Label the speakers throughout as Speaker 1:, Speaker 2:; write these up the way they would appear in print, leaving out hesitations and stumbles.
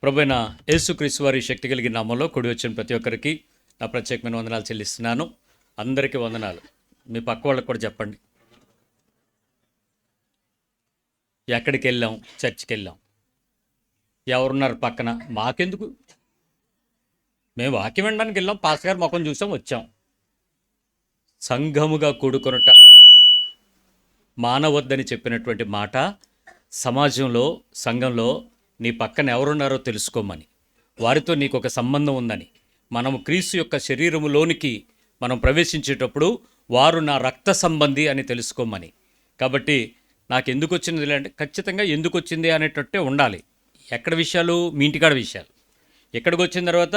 Speaker 1: ప్రభువైన యేసుక్రీస్తు వారి శక్తి కలిగిన నామంలో కూడి వచ్చిన ప్రతి ఒక్కరికి నా ప్రత్యేకమైన వందనాలు చెల్లిస్తున్నాను. అందరికీ వందనాలు. మీ పక్క వాళ్ళకి కూడా చెప్పండి. ఎక్కడికి వెళ్ళాం? చర్చికి వెళ్ళాం. ఎవరున్నారు పక్కన? మాకెందుకు, మేము వాక్యం వినడానికి వెళ్ళాం, పాస్టర్ గారు ముఖం చూసాం, వచ్చాం. సంఘముగా కూడుకొనుట మానవద్దని చెప్పినటువంటి మాట సమాజంలో, సంఘంలో నీ పక్కన ఎవరున్నారో తెలుసుకోమని, వారితో నీకు ఒక సంబంధం ఉందని, మనము క్రీస్తు యొక్క శరీరములోనికి మనం ప్రవేశించేటప్పుడు వారు నా రక్త సంబంధి అని తెలుసుకోమని. కాబట్టి నాకు ఎందుకు వచ్చింది అంటే ఖచ్చితంగా ఎందుకు వచ్చింది అనేటట్టే ఉండాలి. ఎక్కడ విషయాలు? మీ ఇంటికాడ విషయాలు. ఎక్కడికి వచ్చిన తర్వాత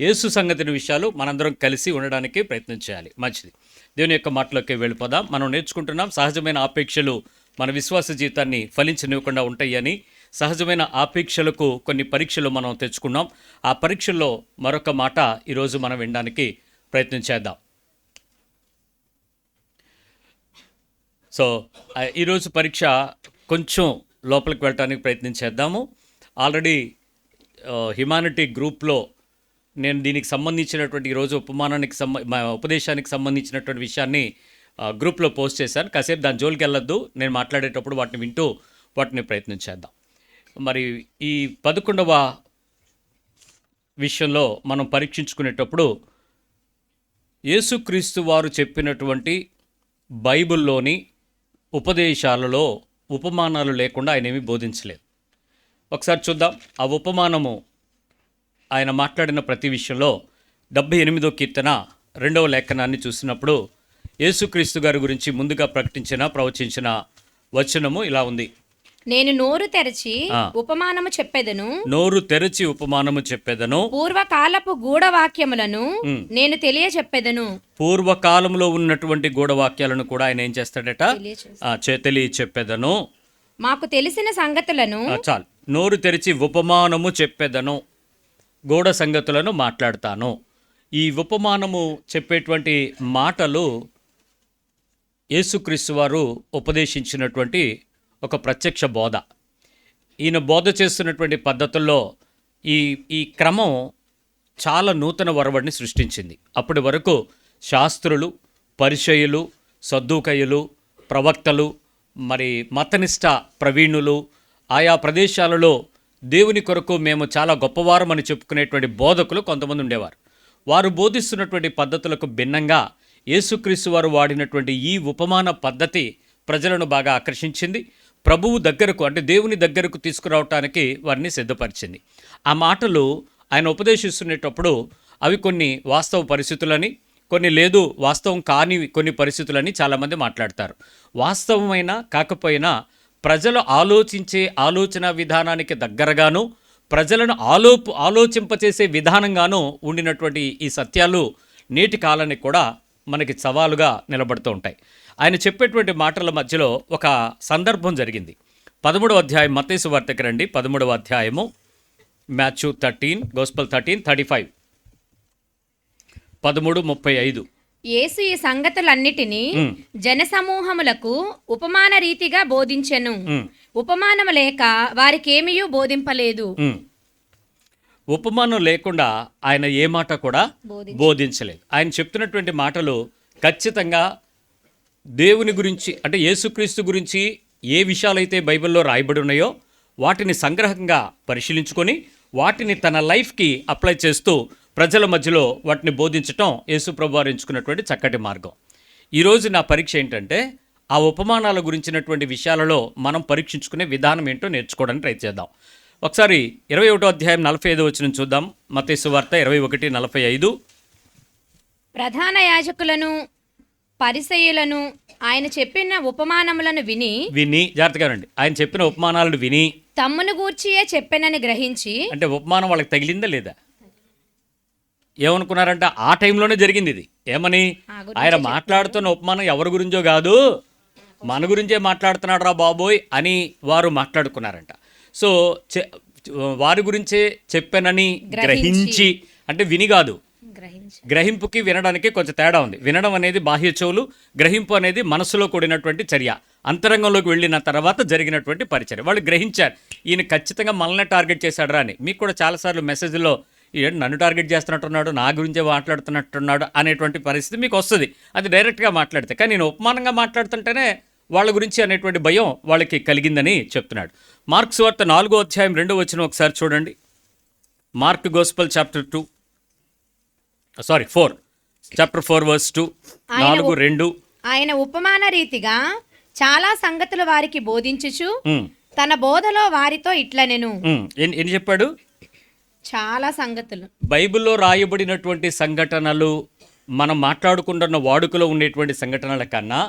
Speaker 1: యేసు సంగతిని విషయాలు మనందరం కలిసి ఉండడానికి ప్రయత్నం చేయాలి. మంచిది. దేవుని యొక్క మాటలోకి వెళ్ళిపోదాం. మనం నేర్చుకుంటున్నాం సహజమైన ఆపేక్షలు మన విశ్వాస జీవితాన్ని ఫలించనివ్వకుండా ఉంటాయని. సహజమైన ఆపేక్షలకు కొన్ని పరీక్షలు మనం తెచ్చుకున్నాం. ఆ పరీక్షల్లో మరొక మాట ఈరోజు మనం వినడానికి ప్రయత్నం చేద్దాం. సో ఈరోజు పరీక్ష కొంచెం లోపలికి వెళ్ళడానికి ప్రయత్నం చేద్దాము. ఆల్రెడీ హ్యుమానిటీ గ్రూప్లో నేను దీనికి సంబంధించినటువంటి ఈరోజు ఉపదేశానికి సంబంధించినటువంటి విషయాన్ని గ్రూప్లో పోస్ట్ చేశాను. కాసేపు దాని జోలికి వెళ్ళొద్దు, నేను మాట్లాడేటప్పుడు వాటిని వింటూ వాటిని ప్రయత్నం చేద్దాం. మరి ఈ 11వ విషయంలో మనం పరీక్షించుకునేటప్పుడు యేసుక్రీస్తు వారు చెప్పినటువంటి బైబిల్లోని ఉపదేశాలలో ఉపమానాలు లేకుండా ఆయన ఏమీ బోధించలేదు. ఒకసారి చూద్దాం. ఆ ఉపమానము ఆయన మాట్లాడిన ప్రతి విషయంలో 78వ కీర్తన 2వ లేఖనాన్ని చూసినప్పుడు యేసుక్రీస్తు గారి గురించి ముందుగా ప్రవచించిన వచనము ఇలా ఉంది.
Speaker 2: నేను నోరు తెరచి ఉపమానము చెప్పెదను. పూర్వకాలపు గూఢవాక్యములను నేను తెలియచెప్పెదను.
Speaker 1: పూర్వకాలంలో ఉన్నటువంటి గూఢవాక్యాలను కూడా ఆయన ఏం చేస్తాడట? తెలియచెప్పెదను.
Speaker 2: మాకు తెలిసిన సంగతులను
Speaker 1: చాలు. నోరు తెరిచి ఉపమానము చెప్పెదను, గూఢ సంగతులను మాట్లాడతాను. ఈ ఉపమానము చెప్పేటువంటి మాటలు యేసుక్రీస్తు వారు ఉపదేశించినటువంటి ఒక ప్రత్యక్ష బోధ. ఈయన బోధ చేస్తున్నటువంటి పద్ధతుల్లో ఈ క్రమం చాలా నూతన ఒరవడిని సృష్టించింది. అప్పటి వరకు శాస్త్రులు, పరిసయ్యులు, సద్దూకయ్యులు, ప్రవక్తలు, మరి మతనిష్ట ప్రవీణులు, ఆయా ప్రదేశాలలో దేవుని కొరకు మేము చాలా గొప్పవారమని చెప్పుకునేటువంటి బోధకులు కొంతమంది ఉండేవారు. వారు బోధిస్తున్నటువంటి పద్ధతులకు భిన్నంగా యేసుక్రీస్తు వారు వాడినటువంటి ఈ ఉపమాన పద్ధతి ప్రజలను బాగా ఆకర్షించింది. ప్రభువు దగ్గరకు, అంటే దేవుని దగ్గరకు తీసుకురావటానికి వారిని సిద్ధపరిచింది. ఆ మాటలు ఆయన ఉపదేశిస్తున్నప్పుడు అవి కొన్ని వాస్తవ పరిస్థితులని, కొన్ని లేదు వాస్తవం కాని కొన్ని పరిస్థితులని చాలామంది మాట్లాడతారు. వాస్తవమైన కాకపోయినా ప్రజలు ఆలోచించే ఆలోచన విధానానికి దగ్గరగాను, ప్రజలను ఆలోచింపచేసే విధానంగాను ఉండినటువంటి ఈ సత్యాలు నేటి కాలానికి కూడా మనకి సవాలుగా నిలబడుతూ ఉంటాయి. ఆయన చెప్పేటువంటి మాటల మధ్యలో ఒక సందర్భం జరిగింది. 13వ అధ్యాయం, మత్తయి సువార్తకి రండి. 13వ అధ్యాయము, మాథ్యూ 13, Gospel 13:35, 13:35.
Speaker 2: యేసు ఈ సంగతులన్నిటినీ జనసమూహములకు ఉపమాన రీతిగా బోధించెను. ఉపమానము లేక వారికేమీయూ బోధింపలేదు.
Speaker 1: ఉపమానం లేకుండా ఆయన ఏ మాట కూడా బోధించలేదు. ఆయన చెప్తున్నటువంటి మాటలు ఖచ్చితంగా దేవుని గురించి, అంటే యేసుక్రీస్తు గురించి ఏ విషయాలైతే బైబిల్లో రాయబడి ఉన్నాయో వాటిని సంగ్రహంగా పరిశీలించుకొని వాటిని తన లైఫ్కి అప్లై చేస్తూ ప్రజల మధ్యలో వాటిని బోధించటం యేసుప్రభు వారు ఎంచుకున్నటువంటి చక్కటి మార్గం. ఈరోజు నా పరీక్ష ఏంటంటే ఆ ఉపమానాల గురించినటువంటి విషయాలలో మనం పరీక్షించుకునే విధానం ఏంటో నేర్చుకోవడానికి ప్రయత్నిద్దాం. ఒకసారి 21వ అధ్యాయం 45వ వచనం చూద్దాం. మత్తయి సువార్త 21:45.
Speaker 2: ప్రధాన యాజకులను పరిసయ్యులను ఆయన చెప్పిన ఉపమానములను విని
Speaker 1: జాగ్రత్తగా రండి. ఆయన చెప్పిన ఉపమానాలను విని
Speaker 2: తమ్మును గూర్చియే చెప్పెనని గ్రహించి,
Speaker 1: అంటే ఉపమానం వాళ్ళకి తగిలిందా లేదా? ఏమనుకున్నారంట? ఆ టైంలోనే జరిగింది ఇది. ఏమని? ఆయన మాట్లాడుతున్న ఉపమానం ఎవరి గురించో కాదు, మన గురించే మాట్లాడుతున్నాడు రా బాబోయ్ అని వారు మాట్లాడుకున్నారంట. సో వారి గురించే చెప్పానని గ్రహించి, అంటే విని కాదు, గ్రహింపుకి వినడానికి కొంచెం తేడా ఉంది. వినడం అనేది బాహ్య చెవులు, గ్రహింపు అనేది మనసులో కూడినటువంటి చర్య, అంతరంగంలోకి వెళ్ళిన తర్వాత జరిగినటువంటి పరిచర్య. వాళ్ళు గ్రహించారు ఈయన ఖచ్చితంగా మనల్ని టార్గెట్ చేశాడు అని. మీకు కూడా చాలాసార్లు మెసేజ్లో నన్ను టార్గెట్ చేస్తున్నట్టున్నాడు, నా గురించే మాట్లాడుతున్నట్టున్నాడు అనేటువంటి పరిస్థితి మీకు వస్తుంది. అది డైరెక్ట్గా మాట్లాడితే. కానీ నేను ఉపమానంగా మాట్లాడుతుంటేనే వాళ్ళ గురించి అనేటువంటి భయం వాళ్ళకి కలిగిందని చెప్తున్నాడు. మార్కు సువార్త 4వ అధ్యాయం 2వ వచనం ఒకసారి చూడండి. Mark gospel chapter 4 verse 2, 4:2.
Speaker 2: ఆయన ఉపమాన రీతిగా చాలా సంగతులు వారికి బోధించుచు తన బోధలో వారితో ఇట్లనెను.
Speaker 1: ఎన్ని చెప్పాడు?
Speaker 2: చాలా సంగతులు.
Speaker 1: బైబిల్లో రాయబడినటువంటి సంఘటనలు, మనం మాట్లాడుకుంటున్న వాడుకలో ఉండేటువంటి సంఘటనల కన్నా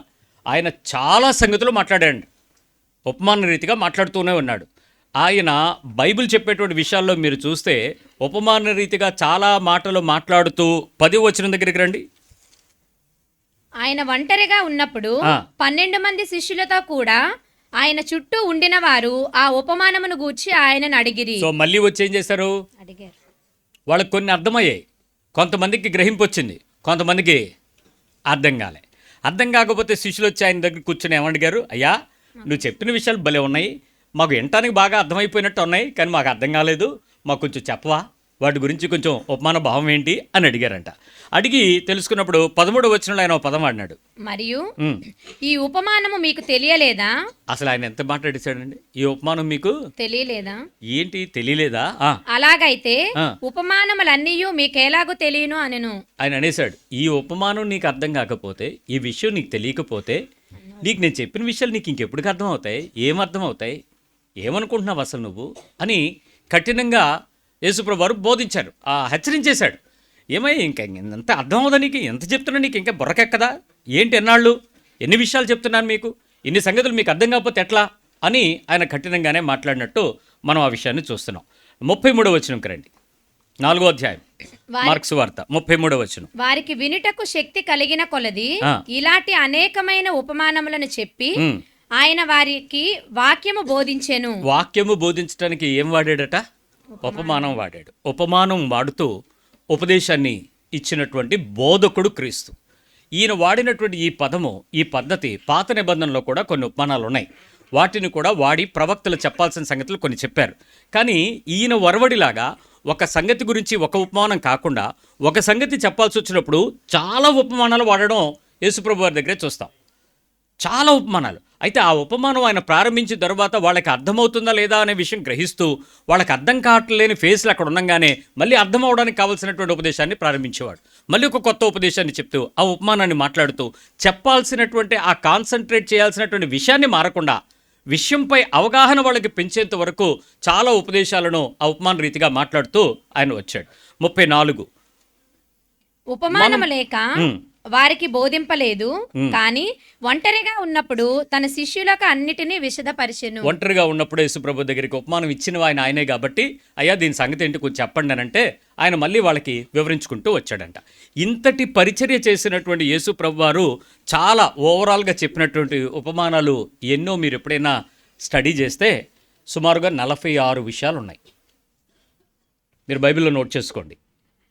Speaker 1: ఆయన చాలా సంగతులు మాట్లాడాడు. ఉపమాన రీతిగా మాట్లాడుతూనే ఉన్నాడు. ఆయన బైబిల్ చెప్పేటువంటి విషయాల్లో మీరు చూస్తే ఉపమాన రీతిగా చాలా మాటలు మాట్లాడుతూ 10వ వచనం దగ్గరికి రండి.
Speaker 2: ఆయన ఒంటరిగా ఉన్నప్పుడు 12 మంది శిష్యులతో కూడా ఆయన చుట్టూ ఉండిన వారు ఆ ఉపమానమును గూర్చి ఆయనను అడిగిరి.
Speaker 1: సో మళ్ళీ వచ్చి ఏం చేశారు?
Speaker 2: అడిగారు.
Speaker 1: వాళ్ళకి కొన్ని అర్థమయ్యాయి. కొంతమందికి గ్రహింపు వచ్చింది, కొంతమందికి అర్థం కాలే. అర్థం కాకపోతే శిష్యులు వచ్చి ఆయన దగ్గర కూర్చొని ఏమడిగారు? అయ్యా, నువ్వు చెప్పిన విషయాలు భలే ఉన్నాయి, మాకు వినటానికి బాగా అర్థమైపోయినట్టు ఉన్నాయి, కానీ మాకు అర్థం కాలేదు, మాకు కొంచెం చెప్పవా, వాటి గురించి కొంచెం ఉపమాన భావం ఏంటి అని అడిగారంట. అడిగి తెలుసుకున్నప్పుడు 13వ వచనంలో ఆయన ఒక పదం ఆడినాడు.
Speaker 2: మరియు ఈ ఉపమానము మీకు తెలియలేదా?
Speaker 1: అసలు ఆయన ఎంత మాట్లాడేశాడండి? ఈ ఉపమానం మీకు
Speaker 2: తెలియలేదా?
Speaker 1: ఏంటి తెలియలేదా?
Speaker 2: అలాగైతే ఉపమానములన్నీ మీకెలాగో తెలియను అనెను.
Speaker 1: ఆయన అనేశాడు, ఈ ఉపమానం నీకు అర్థం కాకపోతే, ఈ విషయం నీకు తెలియకపోతే, నీకు నేను చెప్పిన విషయాలు నీకు ఇంకెప్పటికి అర్థం అవుతాయి? ఏమర్థం అవుతాయి? ఏమనుకుంటున్నావు అసలు నువ్వు అని కఠినంగా యేసుప్రభు వారు బోధించారు, హెచ్చరించేశాడు. ఏమయ్య, ఇంకా ఎంత అర్థం అవుదా నీకు? ఎంత చెప్తున్నా నీకు ఇంకా బుర్రకెక్కదా? ఏంటి ఎన్నాళ్ళు, ఎన్ని విషయాలు చెప్తున్నాను మీకు, ఇన్ని సంగతులు మీకు అర్థం కాకపోతే ఎట్లా అని ఆయన కఠినంగానే మాట్లాడినట్టు మనం ఆ విషయాన్ని చూస్తున్నాం. 33వ వచనంకి రండి. 4వ అధ్యాయం మార్కు సువార్త 33వ వచనం.
Speaker 2: వారికి వినుటకు శక్తి కలిగిన కొలది ఇలాంటి అనేకమైన ఉపమానములను చెప్పి ఆయన వారికి వాక్యము బోధించెను.
Speaker 1: వాక్యము బోధించడానికి ఏం వాడాడట? ఉపమానం వాడాడు. ఉపమానం వాడుతూ ఉపదేశాన్ని ఇచ్చినటువంటి బోధకుడు క్రీస్తు. ఈయన వాడినటువంటి ఈ పదము, ఈ పద్ధతి పాత నిబంధనలో కూడా కొన్ని ఉపమానాలు ఉన్నాయి. వాటిని కూడా వాడి ప్రవక్తలు చెప్పాల్సిన సంగతులు కొన్ని చెప్పారు. కానీ ఈయన వరవడిలాగా ఒక సంగతి గురించి ఒక ఉపమానం కాకుండా ఒక సంగతి చెప్పాల్సి వచ్చినప్పుడు చాలా ఉపమానాలు వాడడం యేసుప్రభు వారి దగ్గరే చూస్తాం. చాలా ఉపమానాలు. అయితే ఆ ఉపమానం ఆయన ప్రారంభించిన తర్వాత వాళ్ళకి అర్థమవుతుందా లేదా అనే విషయం గ్రహిస్తూ, వాళ్ళకి అర్థం కావట్లేని ఫేస్లు అక్కడ ఉండగానే మళ్ళీ అర్థం అవడానికి కావాల్సినటువంటి ఉపదేశాన్ని ప్రారంభించేవాడు. మళ్ళీ ఒక కొత్త ఉపదేశాన్ని చెప్తూ ఆ ఉపమానాన్ని మాట్లాడుతూ చెప్పాల్సినటువంటి ఆ కాన్సన్ట్రేట్ చేయాల్సినటువంటి విషయాన్ని మారకుండా విషయంపై అవగాహన వాళ్ళకి పెంచేంత వరకు చాలా ఉపదేశాలను ఆ ఉపమాన రీతిగా మాట్లాడుతూ ఆయన వచ్చాడు. 34
Speaker 2: ఉపమానము లేక వారికి బోధింపలేదు, కానీ ఒంటరిగా ఉన్నప్పుడు తన శిష్యులకు అన్నిటినీ విశదపరిచెను.
Speaker 1: ఒంటరిగా ఉన్నప్పుడు యేసుప్రభు దగ్గరికి ఉపమానం ఇచ్చిన ఆయనే కాబట్టి, అయ్యా దీని సంగతి ఏంటి కొంచెం చెప్పండి అని అంటే ఆయన మళ్ళీ వాళ్ళకి వివరించుకుంటూ వచ్చాడంట. ఇంతటి పరిచర్య చేసినటువంటి యేసుప్రభు వారు చాలా ఓవరాల్గా చెప్పినటువంటి ఉపమానాలు ఎన్నో మీరు ఎప్పుడైనా స్టడీ చేస్తే సుమారుగా 46 విషయాలు ఉన్నాయి. మీరు బైబిల్లో నోట్ చేసుకోండి.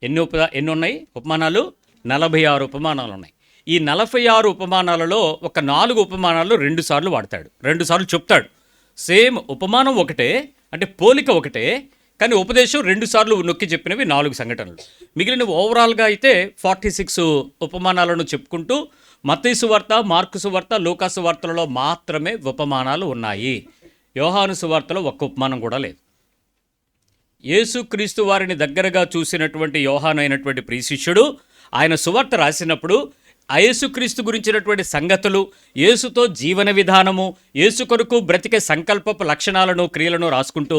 Speaker 1: ఎన్ని ఉన్నాయి ఉపమానాలు? 46 ఉపమానాలు ఉన్నాయి. ఈ 46 ఉపమానాలలో ఒక 4 ఉపమానాలు 2 సార్లు వాడతాడు, 2 సార్లు చెప్తాడు. సేమ్ ఉపమానం ఒకటే, అంటే పోలిక ఒకటే, కానీ ఉపదేశం 2 సార్లు నొక్కి చెప్పినవి 4 సంఘటనలు. మిగిలిన ఓవరాల్గా అయితే 46 ఉపమానాలను చెప్పుకుంటూ మత్తయి సువార్త, మార్కు సువార్త, లూకా సువార్తలలో మాత్రమే ఉపమానాలు ఉన్నాయి. యోహాను సువార్తలో ఒక్క ఉపమానం కూడా లేదు. యేసుక్రీస్తు వారిని దగ్గరగా చూసినటువంటి యోహాను అయినటువంటి ప్రియశిష్యుడు ఆయన సువార్త రాసినప్పుడు ఆ యేసుక్రీస్తు గురించినటువంటి సంగతులు, యేసుతో జీవన విధానము, యేసు కొరకు బ్రతికే సంకల్పపు లక్షణాలను, క్రియలను రాసుకుంటూ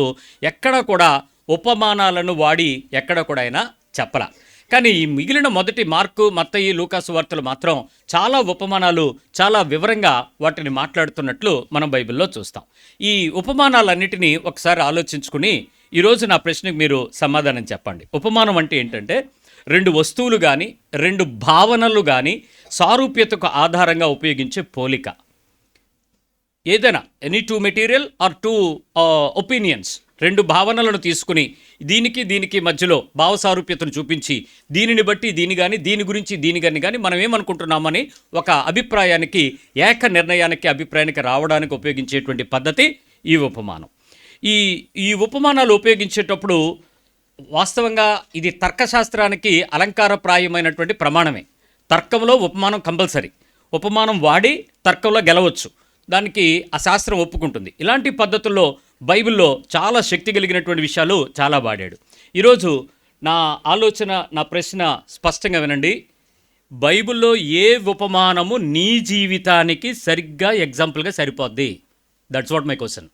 Speaker 1: ఎక్కడ కూడా ఉపమానాలను వాడి ఎక్కడ కూడా ఆయన చెప్పలా. కానీ ఈ మిగిలిన మొదటి మార్కు, మత్తయి, లూకా సువార్తలు మాత్రం చాలా ఉపమానాలు చాలా వివరంగా వాటిని మాట్లాడుతున్నట్లు మనం బైబిల్లో చూస్తాం. ఈ ఉపమానాలన్నిటినీ ఒకసారి ఆలోచించుకుని ఈరోజు నా ప్రశ్నకు మీరు సమాధానం చెప్పండి. ఉపమానం అంటే ఏంటంటే 2 వస్తువులు కానీ 2 భావనలు కానీ సారూప్యతకు ఆధారంగా ఉపయోగించే పోలిక. ఏదైనా ఎనీ 2 మెటీరియల్ ఆర్ 2 ఒపీనియన్స్ రెండు భావనలను తీసుకుని దీనికి మధ్యలో భావ సారూప్యతను చూపించి దీనిని బట్టి దీని గురించి కానీ మనం ఏమనుకుంటున్నామని ఒక అభిప్రాయానికి అభిప్రాయానికి రావడానికి ఉపయోగించేటువంటి పద్ధతి ఈ ఉపమానం. ఈ ఉపమానాలు ఉపయోగించేటప్పుడు వాస్తవంగా ఇది తర్కశాస్త్రానికి అలంకారప్రాయమైనటువంటి ప్రమాణమే. తర్కంలో ఉపమానం కంపల్సరీ. ఉపమానం వాడి తర్కంలో గెలవచ్చు, దానికి ఆ శాస్త్రం ఒప్పుకుంటుంది. ఇలాంటి పద్ధతుల్లో బైబిల్లో చాలా శక్తి కలిగినటువంటి విషయాలు చాలా వాడాడు. ఈరోజు నా ఆలోచన, నా ప్రశ్న స్పష్టంగా వినండి. బైబిల్లో ఏ ఉపమానము నీ జీవితానికి సరిగ్గా ఎగ్జాంపుల్గా సరిపోద్ది? That's what my question.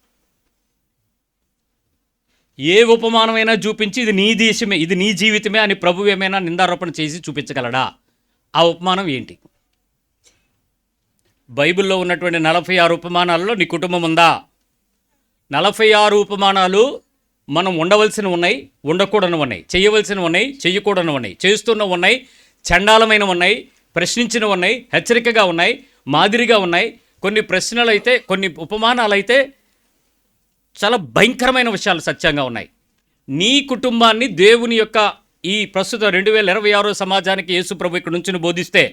Speaker 1: ఏ ఉపమానమైనా చూపించి ఇది నీ దేశమే, ఇది నీ జీవితమే అని ప్రభువు ఏమైనా నిందారోపణ చేసి చూపించగలడా? ఆ ఉపమానం ఏంటి? బైబిల్లో ఉన్నటువంటి 46 ఉపమానాలలో నీ కుటుంబం ఉందా? 46 ఉపమానాలు మనం ఉండవలసినవి ఉన్నాయి, ఉండకూడనివి ఉన్నాయి, చేయవలసినవి ఉన్నాయి, చేయకూడనివి ఉన్నాయి, చేస్తున్నవి ఉన్నాయి, చండాలమైనవి ఉన్నాయి, ప్రశ్నించినవి ఉన్నాయి, హెచ్చరికగా ఉన్నాయి, మాదిరిగా ఉన్నాయి. కొన్ని ప్రశ్నలు అయితే, కొన్ని ఉపమానాలు అయితే చాలా భయంకరమైన విషయాలు సత్యంగా ఉన్నాయి. నీ కుటుంబాన్ని దేవుని యొక్క ఈ ప్రస్తుత 2026 సమాజానికి యేసు ప్రభు ఇక్కడ నుంచి బోధిస్తే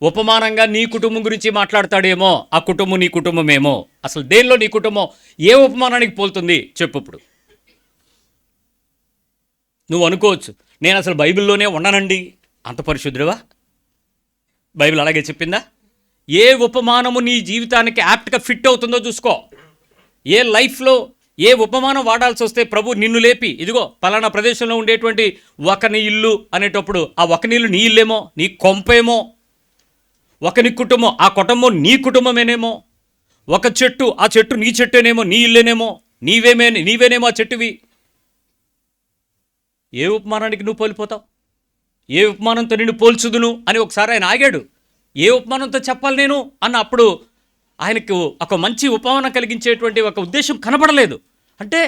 Speaker 1: ఉపమానంగా నీ కుటుంబం గురించి మాట్లాడతాడేమో. ఆ కుటుంబం నీ కుటుంబమేమో. అసలు దేనిలో నీ కుటుంబం ఏ ఉపమానానికి పోలుతుంది చెప్పు. ఇప్పుడు నువ్వు అనుకోవచ్చు, నేను అసలు బైబిల్లోనే ఉన్నానండి. అంత పరిశుద్ధుడివా? బైబిల్ అలాగే చెప్పిందా? ఏ ఉపమానము నీ జీవితానికి యాప్ట్గా ఫిట్ అవుతుందో చూసుకో. ఏ లైఫ్లో ఏ ఉపమానం వాడాల్సి వస్తే ప్రభు నిన్ను లేపి, ఇదిగో పలానా ప్రదేశంలో ఉండేటువంటి ఒకని ఇల్లు అనేటప్పుడు ఆ ఒకని ఇల్లు నీ ఇల్లేమో, నీ కొంపేమో. ఒకని కుటుంబం, ఆ కుటుంబం నీ కుటుంబమేనేమో. ఒక చెట్టు, ఆ చెట్టు నీ చెట్టేనేమో, నీ ఇల్లేనేమో, నీవేనేమో ఆ చెట్టువి. ఏ ఉపమానానికి నువ్వు పోలిపోతావు? ఏ ఉపమానంతో నిన్ను పోల్చుదును అని ఒకసారి ఆయన ఆగాడు. ఏ ఉపమానంతో చెప్పాలి నేను అన్న అప్పుడు ఆయనకు ఒక మంచి ఉపమానం కలిగించేటువంటి ఒక ఉద్దేశం కనబడలేదు. అంటే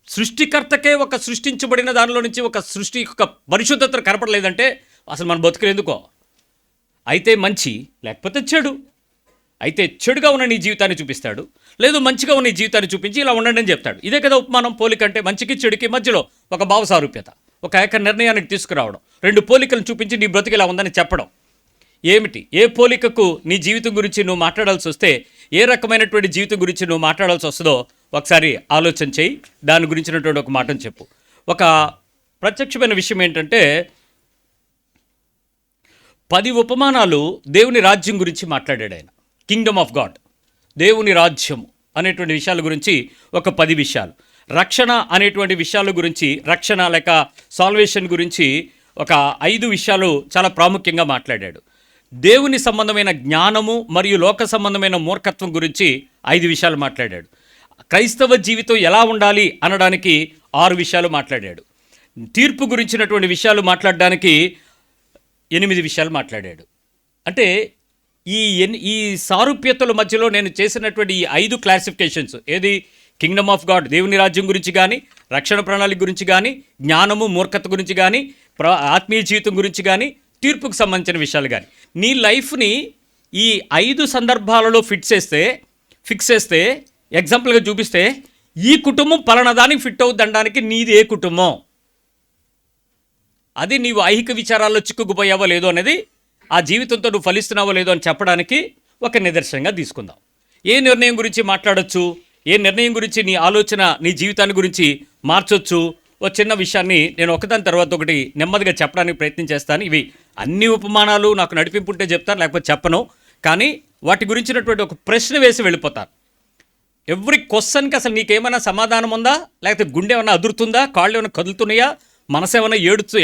Speaker 1: సృష్టికర్తకే ఒక సృష్టించబడిన దానిలో నుంచి ఒక సృష్టి యొక్క పరిశుద్ధత కనపడలేదంటే అసలు మన బతుకులు ఎందుకో? అయితే మంచి, లేకపోతే చెడు. అయితే చెడుగా ఉన్న నీ జీవితాన్ని చూపిస్తాడు, లేదు మంచిగా ఉన్న నీ జీవితాన్ని చూపించి ఇలా ఉండండి అని చెప్తాడు. ఇదే కదా ఉపమానం. పోలికంటే మంచికి చెడుకి మధ్యలో ఒక భావ సారూప్యత, ఒక ఏక నిర్ణయానికి తీసుకురావడం, రెండు పోలికలను చూపించి నీ బ్రతుకు ఇలా ఉందని చెప్పడం. ఏమిటి? ఏ పోలికకు నీ జీవితం గురించి నువ్వు మాట్లాడాల్సి వస్తే, ఏ రకమైనటువంటి జీవితం గురించి నువ్వు మాట్లాడాల్సి వస్తుందో ఒకసారి ఆలోచన చేయి. దాని గురించినటువంటి ఒక మాటను చెప్పు. ఒక ప్రత్యక్షమైన విషయం ఏంటంటే 10 ఉపమానాలు దేవుని రాజ్యం గురించి మాట్లాడాడు ఆయన. కింగ్డమ్ ఆఫ్ గాడ్, దేవుని రాజ్యం అనేటువంటి విషయాల గురించి ఒక 10 విషయాలు. రక్షణ అనేటువంటి విషయాల గురించి, రక్షణ లేక సాల్వేషన్ గురించి ఒక 5 విషయాలు చాలా ప్రాముఖ్యంగా మాట్లాడాడు. దేవుని సంబంధమైన జ్ఞానము మరియు లోక సంబంధమైన మూర్ఖత్వం గురించి 5 విషయాలు మాట్లాడాడు. క్రైస్తవ జీవితం ఎలా ఉండాలి అనడానికి 6 విషయాలు మాట్లాడాడు. తీర్పు గురించినటువంటి విషయాలు మాట్లాడడానికి 8 విషయాలు మాట్లాడాడు. అంటే ఈ సారూప్యతల మధ్యలో నేను చేసినటువంటి ఈ 5 క్లాసిఫికేషన్స్, ఏది కింగ్డమ్ ఆఫ్ గాడ్ దేవుని రాజ్యం గురించి కానీ, రక్షణ ప్రణాళిక గురించి కానీ, జ్ఞానము మూర్ఖత గురించి కానీ, ఆత్మీయ జీవితం గురించి కానీ, తీర్పుకు సంబంధించిన విషయాలు కానీ, నీ లైఫ్ని ఈ 5 సందర్భాలలో ఫిక్స్ చేస్తే ఎగ్జాంపుల్గా చూపిస్తే ఈ కుటుంబం పలానా దానికి ఫిట్ అవుతుందనడానికి నీది ఏ కుటుంబం, అది నీవు ఐహిక విచారాల్లో చిక్కుకుపోయావో లేదో అనేది, ఆ జీవితంతో నువ్వు ఫలిస్తున్నావో లేదో అని చెప్పడానికి ఒక నిదర్శనంగా తీసుకుందాం. ఏ నిర్ణయం గురించి మాట్లాడొచ్చు, ఏ నిర్ణయం గురించి నీ ఆలోచన నీ జీవితాన్ని గురించి మార్చొచ్చు. ఒక చిన్న విషయాన్ని నేను ఒకదాని తర్వాత ఒకటి నెమ్మదిగా చెప్పడానికి ప్రయత్నం చేస్తాను. ఇవి అన్ని ఉపమానాలు నాకు నడిపింపుంటే చెప్తాను, లేకపోతే చెప్పను. కానీ వాటి గురించినటువంటి ఒక ప్రశ్న వేసి వెళ్ళిపోతాను. ఎవ్రీ క్వశ్చన్కి అసలు నీకేమైనా సమాధానం ఉందా, లేకపోతే గుండె ఏమైనా అదురుతుందా, కాళ్ళు ఏమైనా కదులుతున్నాయా, మనసు ఏమైనా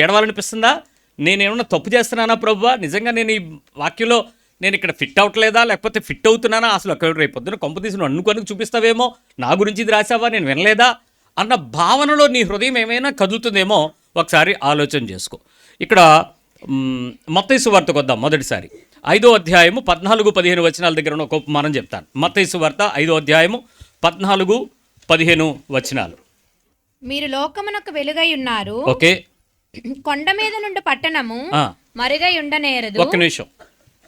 Speaker 1: ఏడవాలనిపిస్తుందా, నేనేమన్నా తప్పు చేస్తున్నానా ప్రభువా, నిజంగా నేను ఈ వాక్యంలో నేను ఇక్కడ ఫిట్ అవ్వట్లేదా, లేకపోతే ఫిట్ అవుతున్నానా, అసలు అక్కడ రేపు పొద్దున కొంపతీసి నువ్వు అనుకొని చూపిస్తావేమో, నా గురించి ఇది రాసావా, నేను వినలేదా అన్న భావనలో నీ హృదయం ఏమైనా కదులుతుందేమో ఒకసారి ఆలోచన చేసుకో. ఇక్కడ మత్తయి సువార్తకు వద్దాం. మొదటిసారి 5వ అధ్యాయము 14-15 వచనాల దగ్గర ఉన్న ఒక ఉపమానం చెప్తాను. మత్తయి సువార్త 5వ అధ్యాయము 14-15 వచనాలు.
Speaker 2: మీరు లోకమునకు వెలుగై ఉన్నారు.
Speaker 1: ఓకే.
Speaker 2: కొండ మీద నుండి పట్టణము మరుగై ఉండనేరదు.
Speaker 1: ఒక్క నిమిషం.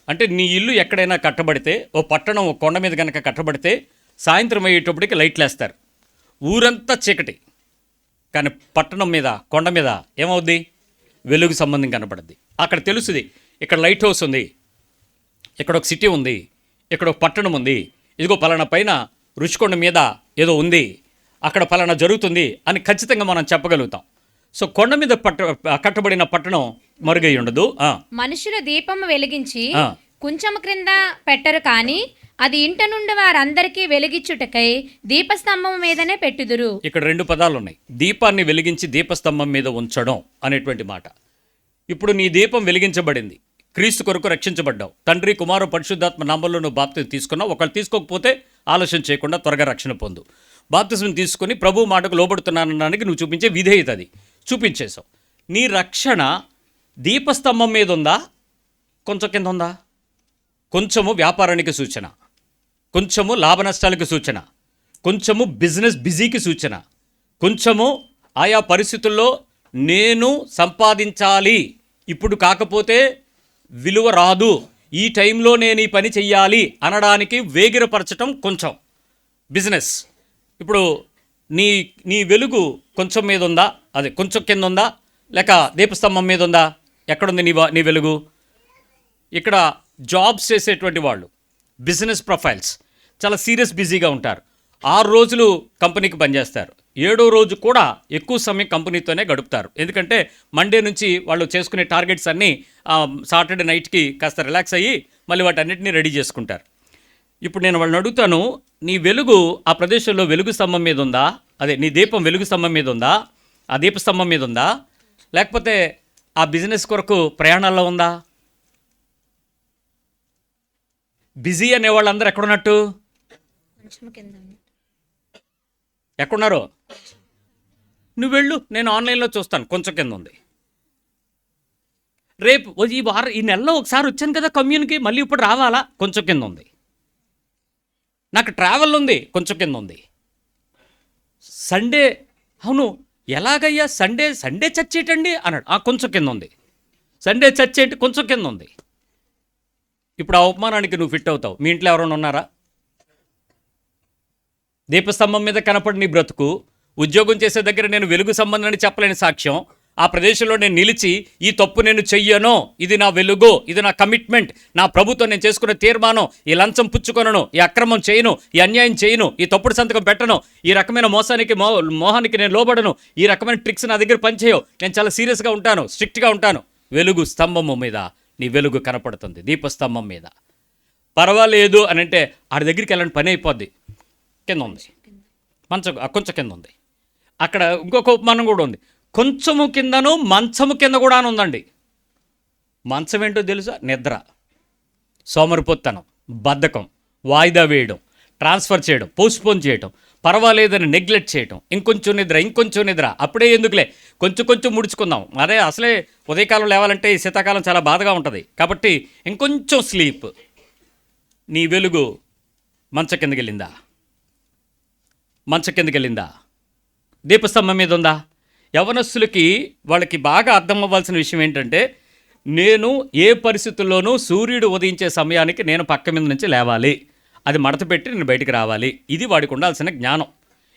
Speaker 1: అంటే నీ ఇల్లు ఎక్కడైనా కట్టబడితే, ఓ పట్టణం కొండ మీద కనుక కట్టబడితే సాయంత్రం అయ్యేటప్పటికి లైట్లు వేస్తారు, ఊరంతా చీకటి. కానీ పట్టణం మీద, కొండ మీద ఏమవుద్ది? వెలుగు సంబంధం కనపడుద్ది. అక్కడ తెలుస్తుంది, ఇక్కడ లైట్ హౌస్ ఉంది, ఇక్కడ ఒక సిటీ ఉంది, ఇక్కడ ఒక పట్టణం ఉంది, ఇదిగో పలానా పైన రుషికొండ మీద ఏదో ఉంది, అక్కడ పలానా జరుగుతుంది అని ఖచ్చితంగా మనం చెప్పగలుగుతాం. సో కొండ మీద కట్టబడిన పట్టణం మరుగై ఉండదు.
Speaker 2: మనుషులు దీపము వెలిగించి కుంచము క్రింద పెట్టరు, కానీ అది ఇంట నుండి వారందరికీ వెలిగించుటకై దీపస్తంభం మీదనే పెట్టుదురు.
Speaker 1: ఇక్కడ 2 పదాలు ఉన్నాయి. దీపాన్ని వెలిగించి దీపస్తంభం మీద ఉంచడం అనేటువంటి మాట. ఇప్పుడు నీ దీపం వెలిగించబడింది, క్రీస్తు కొరకు రక్షించబడ్డావు, తండ్రి కుమారు పరిశుద్ధాత్మ నామంలో నువ్వు బాప్తిజం తీసుకున్నావు. ఒకళ్ళు తీసుకోకపోతే ఆలస్యం చేయకుండా త్వరగా రక్షణ పొందు. బాప్తిజం తీసుకుని ప్రభు మాటకు లోబడుతున్నానడానికి నువ్వు చూపించే విధేయత అది చూపించేశావు. నీ రక్షణ దీపస్తంభం మీద ఉందా, కొంచెం కింద ఉందా? కొంచెము వ్యాపారానికి సూచన, కొంచెము లాభ నష్టాలకు సూచన, కొంచెము బిజినెస్ బిజీకి సూచన, కొంచెము ఆయా పరిస్థితుల్లో నేను సంపాదించాలి, ఇప్పుడు కాకపోతే విలువ రాదు, ఈ టైంలో నేను ఈ పని చెయ్యాలి అనడానికి వేగిరపరచటం కొంచెం బిజినెస్. ఇప్పుడు నీ నీ వెలుగు కొంచెం మీద ఉందా, అదే కొంచెం కింద ఉందా, లేక దీపస్తంభం మీద ఉందా? ఎక్కడుంది నీ వెలుగు? ఇక్కడ జాబ్స్ చేసేటువంటి వాళ్ళు, బిజినెస్ ప్రొఫైల్స్ చాలా సీరియస్ బిజీగా ఉంటారు. 6 రోజులు కంపెనీకి పనిచేస్తారు, 7వ రోజు కూడా ఎక్కువ సమయం కంపెనీతోనే గడుపుతారు. ఎందుకంటే మండే నుంచి వాళ్ళు చేసుకునే టార్గెట్స్ అన్నీ సాటర్డే నైట్కి కాస్త రిలాక్స్ అయ్యి మళ్ళీ వాటన్నిటిని రెడీ చేసుకుంటారు. ఇప్పుడు నేను వాళ్ళని అడుగుతాను, నీ వెలుగు ఆ ప్రదేశంలో వెలుగు స్తంభం మీద ఉందా? అదే నీ దీపం వెలుగు స్తంభం మీద ఉందా, ఆ దీపస్తంభం మీద ఉందా, లేకపోతే ఆ బిజినెస్ కొరకు ప్రయాణాల్లో ఉందా? బిజీ అనే వాళ్ళందరూ ఎక్కడున్నట్టు? ఎక్కడున్నారు? నువ్వు వెళ్ళు, నేను ఆన్లైన్లో చూస్తాను, కొంచెం కింద ఉంది. రేపు ఈ నెలలో ఒకసారి వచ్చాను కదా కమ్యూన్కి, మళ్ళీ ఇప్పుడు రావాలా, కొంచెం కింద ఉంది. నాకు ట్రావెల్ ఉంది, కొంచెం కింద ఉంది. సండే, అవును ఎలాగయ్యా సండే చర్చ్ ఏంటండి అన్నాడు, కొంచెం కింద ఉంది. సండే చర్చ్ ఏంటి, కొంచెం కింద ఉంది. ఇప్పుడు ఆ ఉపమానానికి నువ్వు ఫిట్ అవుతావు. మీ ఇంట్లో ఎవరైనా ఉన్నారా? దీపస్తంభం మీద కనపడి నీ బ్రతుకు, ఉద్యోగం చేసే దగ్గర నేను వెలుగు సంబంధాన్ని చెప్పలేని సాక్ష్యం, ఆ ప్రదేశంలో నేను నిలిచి ఈ తప్పు నేను చెయ్యను, ఇది నా వెలుగు, ఇది నా కమిట్మెంట్, నా ప్రభుత్వం నేను చేసుకున్న తీర్మానం, ఈ లంచం పుచ్చుకొనను, ఈ అక్రమం చేయను, ఈ అన్యాయం చేయను, ఈ తప్పుడు సంతకం పెట్టను, ఈ రకమైన మోహానికి నేను లోబడను, ఈ రకమైన ట్రిక్స్ నా దగ్గర పనిచేయవు, నేను చాలా సీరియస్గా ఉంటాను, స్ట్రిక్ట్గా ఉంటాను. వెలుగు స్తంభము మీద నీ వెలుగు కనపడుతుంది, దీపస్తంభం మీద. పర్వాలేదు అని అంటే ఆడి దగ్గరికి వెళ్ళండి, పని అయిపోద్ది, కింద ఉంది, కొంచెం కింద ఉంది. అక్కడ ఇంకొక ఉపమానం కూడా ఉంది, కొంచెము కిందను మంచము కింద కూడా అని ఉందండి. మంచం ఏంటో తెలుసా? నిద్ర, సోమరిపోత్తనం, బద్ధకం, వాయిదా వేయడం, ట్రాన్స్ఫర్ చేయడం, పోస్ట్పోన్ చేయడం, పర్వాలేదని నెగ్లెక్ట్ చేయడం, ఇంకొంచెం నిద్ర, అప్పుడే ఎందుకులే కొంచెం ముడుచుకుందాం, అదే అసలే ఉదయకాలం లేవాలంటే ఈ శీతాకాలం చాలా బాధగా ఉంటుంది కాబట్టి ఇంకొంచెం స్లీప్. నీ వెలుగు మంచం కిందకి వెళ్ళిందా? దీపస్తంభం మీద ఉందా? యవనస్తులకి వాళ్ళకి బాగా అర్థం అవ్వాల్సిన విషయం ఏంటంటే, నేను ఏ పరిస్థితుల్లోనూ సూర్యుడు ఉదయించే సమయానికి నేను పక్క మీద నుంచి లేవాలి, అది మడత పెట్టి నేను బయటికి రావాలి. ఇది వాడికి ఉండాల్సిన జ్ఞానం.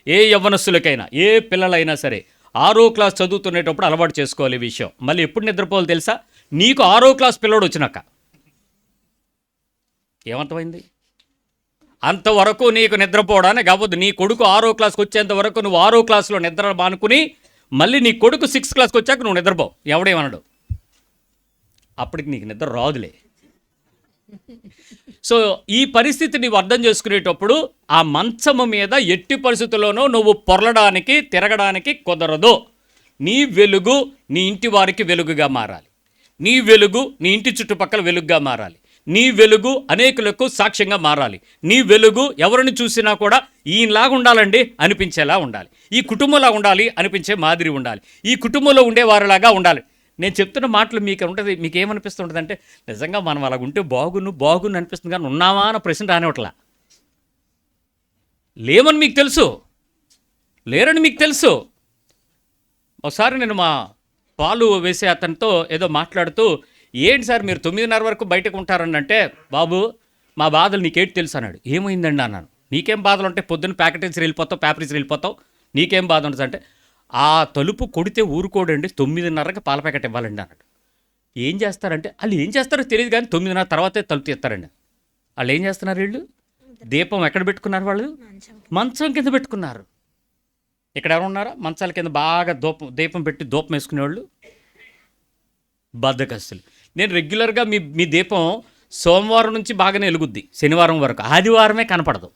Speaker 1: ఏ యవ్వనస్తులకైనా, ఏ పిల్లలైనా సరే 6వ క్లాస్ చదువుతునేటప్పుడు అలవాటు చేసుకోవాలి ఈ విషయం. మళ్ళీ ఎప్పుడు నిద్రపోవాలి తెలుసా? నీకు 6వ క్లాస్ పిల్లోడు వచ్చినాక. ఏమంతమైంది? అంతవరకు నీకు నిద్రపోవడానికి కావద్దు. నీ కొడుకు 6వ క్లాస్కి వచ్చేంత వరకు నువ్వు 6వ క్లాస్లో నిద్ర మానుకుని మళ్ళీ నీ కొడుకు 6th క్లాస్కి వచ్చాక నువ్వు నిద్రపో, ఎవడేమనడు. అప్పటికి నీకు నిద్ర రాదులే. సో ఈ పరిస్థితి నీవు అర్థం చేసుకునేటప్పుడు ఆ మంచము మీద ఎట్టి పరిస్థితుల్లోనూ నువ్వు పొరలడానికి, తిరగడానికి కుదరదు. నీ వెలుగు నీ ఇంటి వారికి వెలుగుగా మారాలి. నీ వెలుగు నీ ఇంటి చుట్టుపక్కల వెలుగుగా మారాలి. నీ వెలుగు అనేకులకు సాక్ష్యంగా మారాలి. నీ వెలుగు ఎవరిని చూసినా కూడా ఈయనలాగా ఉండాలండి అనిపించేలా ఉండాలి, ఈ కుటుంబంలా ఉండాలి అనిపించే మాదిరి ఉండాలి, ఈ కుటుంబంలో ఉండేవారిలాగా ఉండాలి. నేను చెప్తున్న మాటలు మీకు ఏమనిపిస్తుంటుంది అంటే, నిజంగా మనం అలాగ ఉంటే బాగును అనిపిస్తుంది, కానీ ఉన్నావా అన్న ప్రశ్న రానివట్లా. లేమని మీకు తెలుసు, లేరని మీకు తెలుసు. ఒకసారి నేను మా పాలు వేసే అతనితో ఏదో మాట్లాడుతూ, ఏంటి సార్ మీరు 9:30 వరకు బయటకు ఉంటారని అంటే, బాబు మా బాధలు నీకేంటి తెలుసు అన్నాడు. ఏమైందండి అన్నాను. నీకేం బాధలు ఉంటాయి, పొద్దున్న ప్యాకెటేసి వెళ్ళిపోతావు, పేపర్ ఇచ్చి వెళ్ళిపోతావు, నీకేం బాధ ఉంటుంది అంటే, ఆ తలుపు కొడితే ఊరుకోడండి, 9:30కి పాల ప్యాకెట్ ఇవ్వాలండి అన్నాడు. ఏం చేస్తారంటే వాళ్ళు ఏం చేస్తారో తెలియదు కానీ 9:30 తర్వాతే తలుపు తీస్తారండి. వాళ్ళు ఏం చేస్తున్నారు? వీళ్ళు దీపం ఎక్కడ పెట్టుకున్నారు? వాళ్ళు మంచం కింద పెట్టుకున్నారు. ఇక్కడ ఎవరు ఉన్నారా మంచాల కింద బాగా దీపం పెట్టి దూపం వేసుకునేవాళ్ళు? బద్ధకస్తులు. నేను రెగ్యులర్గా మీ దీపం సోమవారం నుంచి బాగానే వెలుగుద్ది, శనివారం వరకు. ఆదివారమే కనపడదు.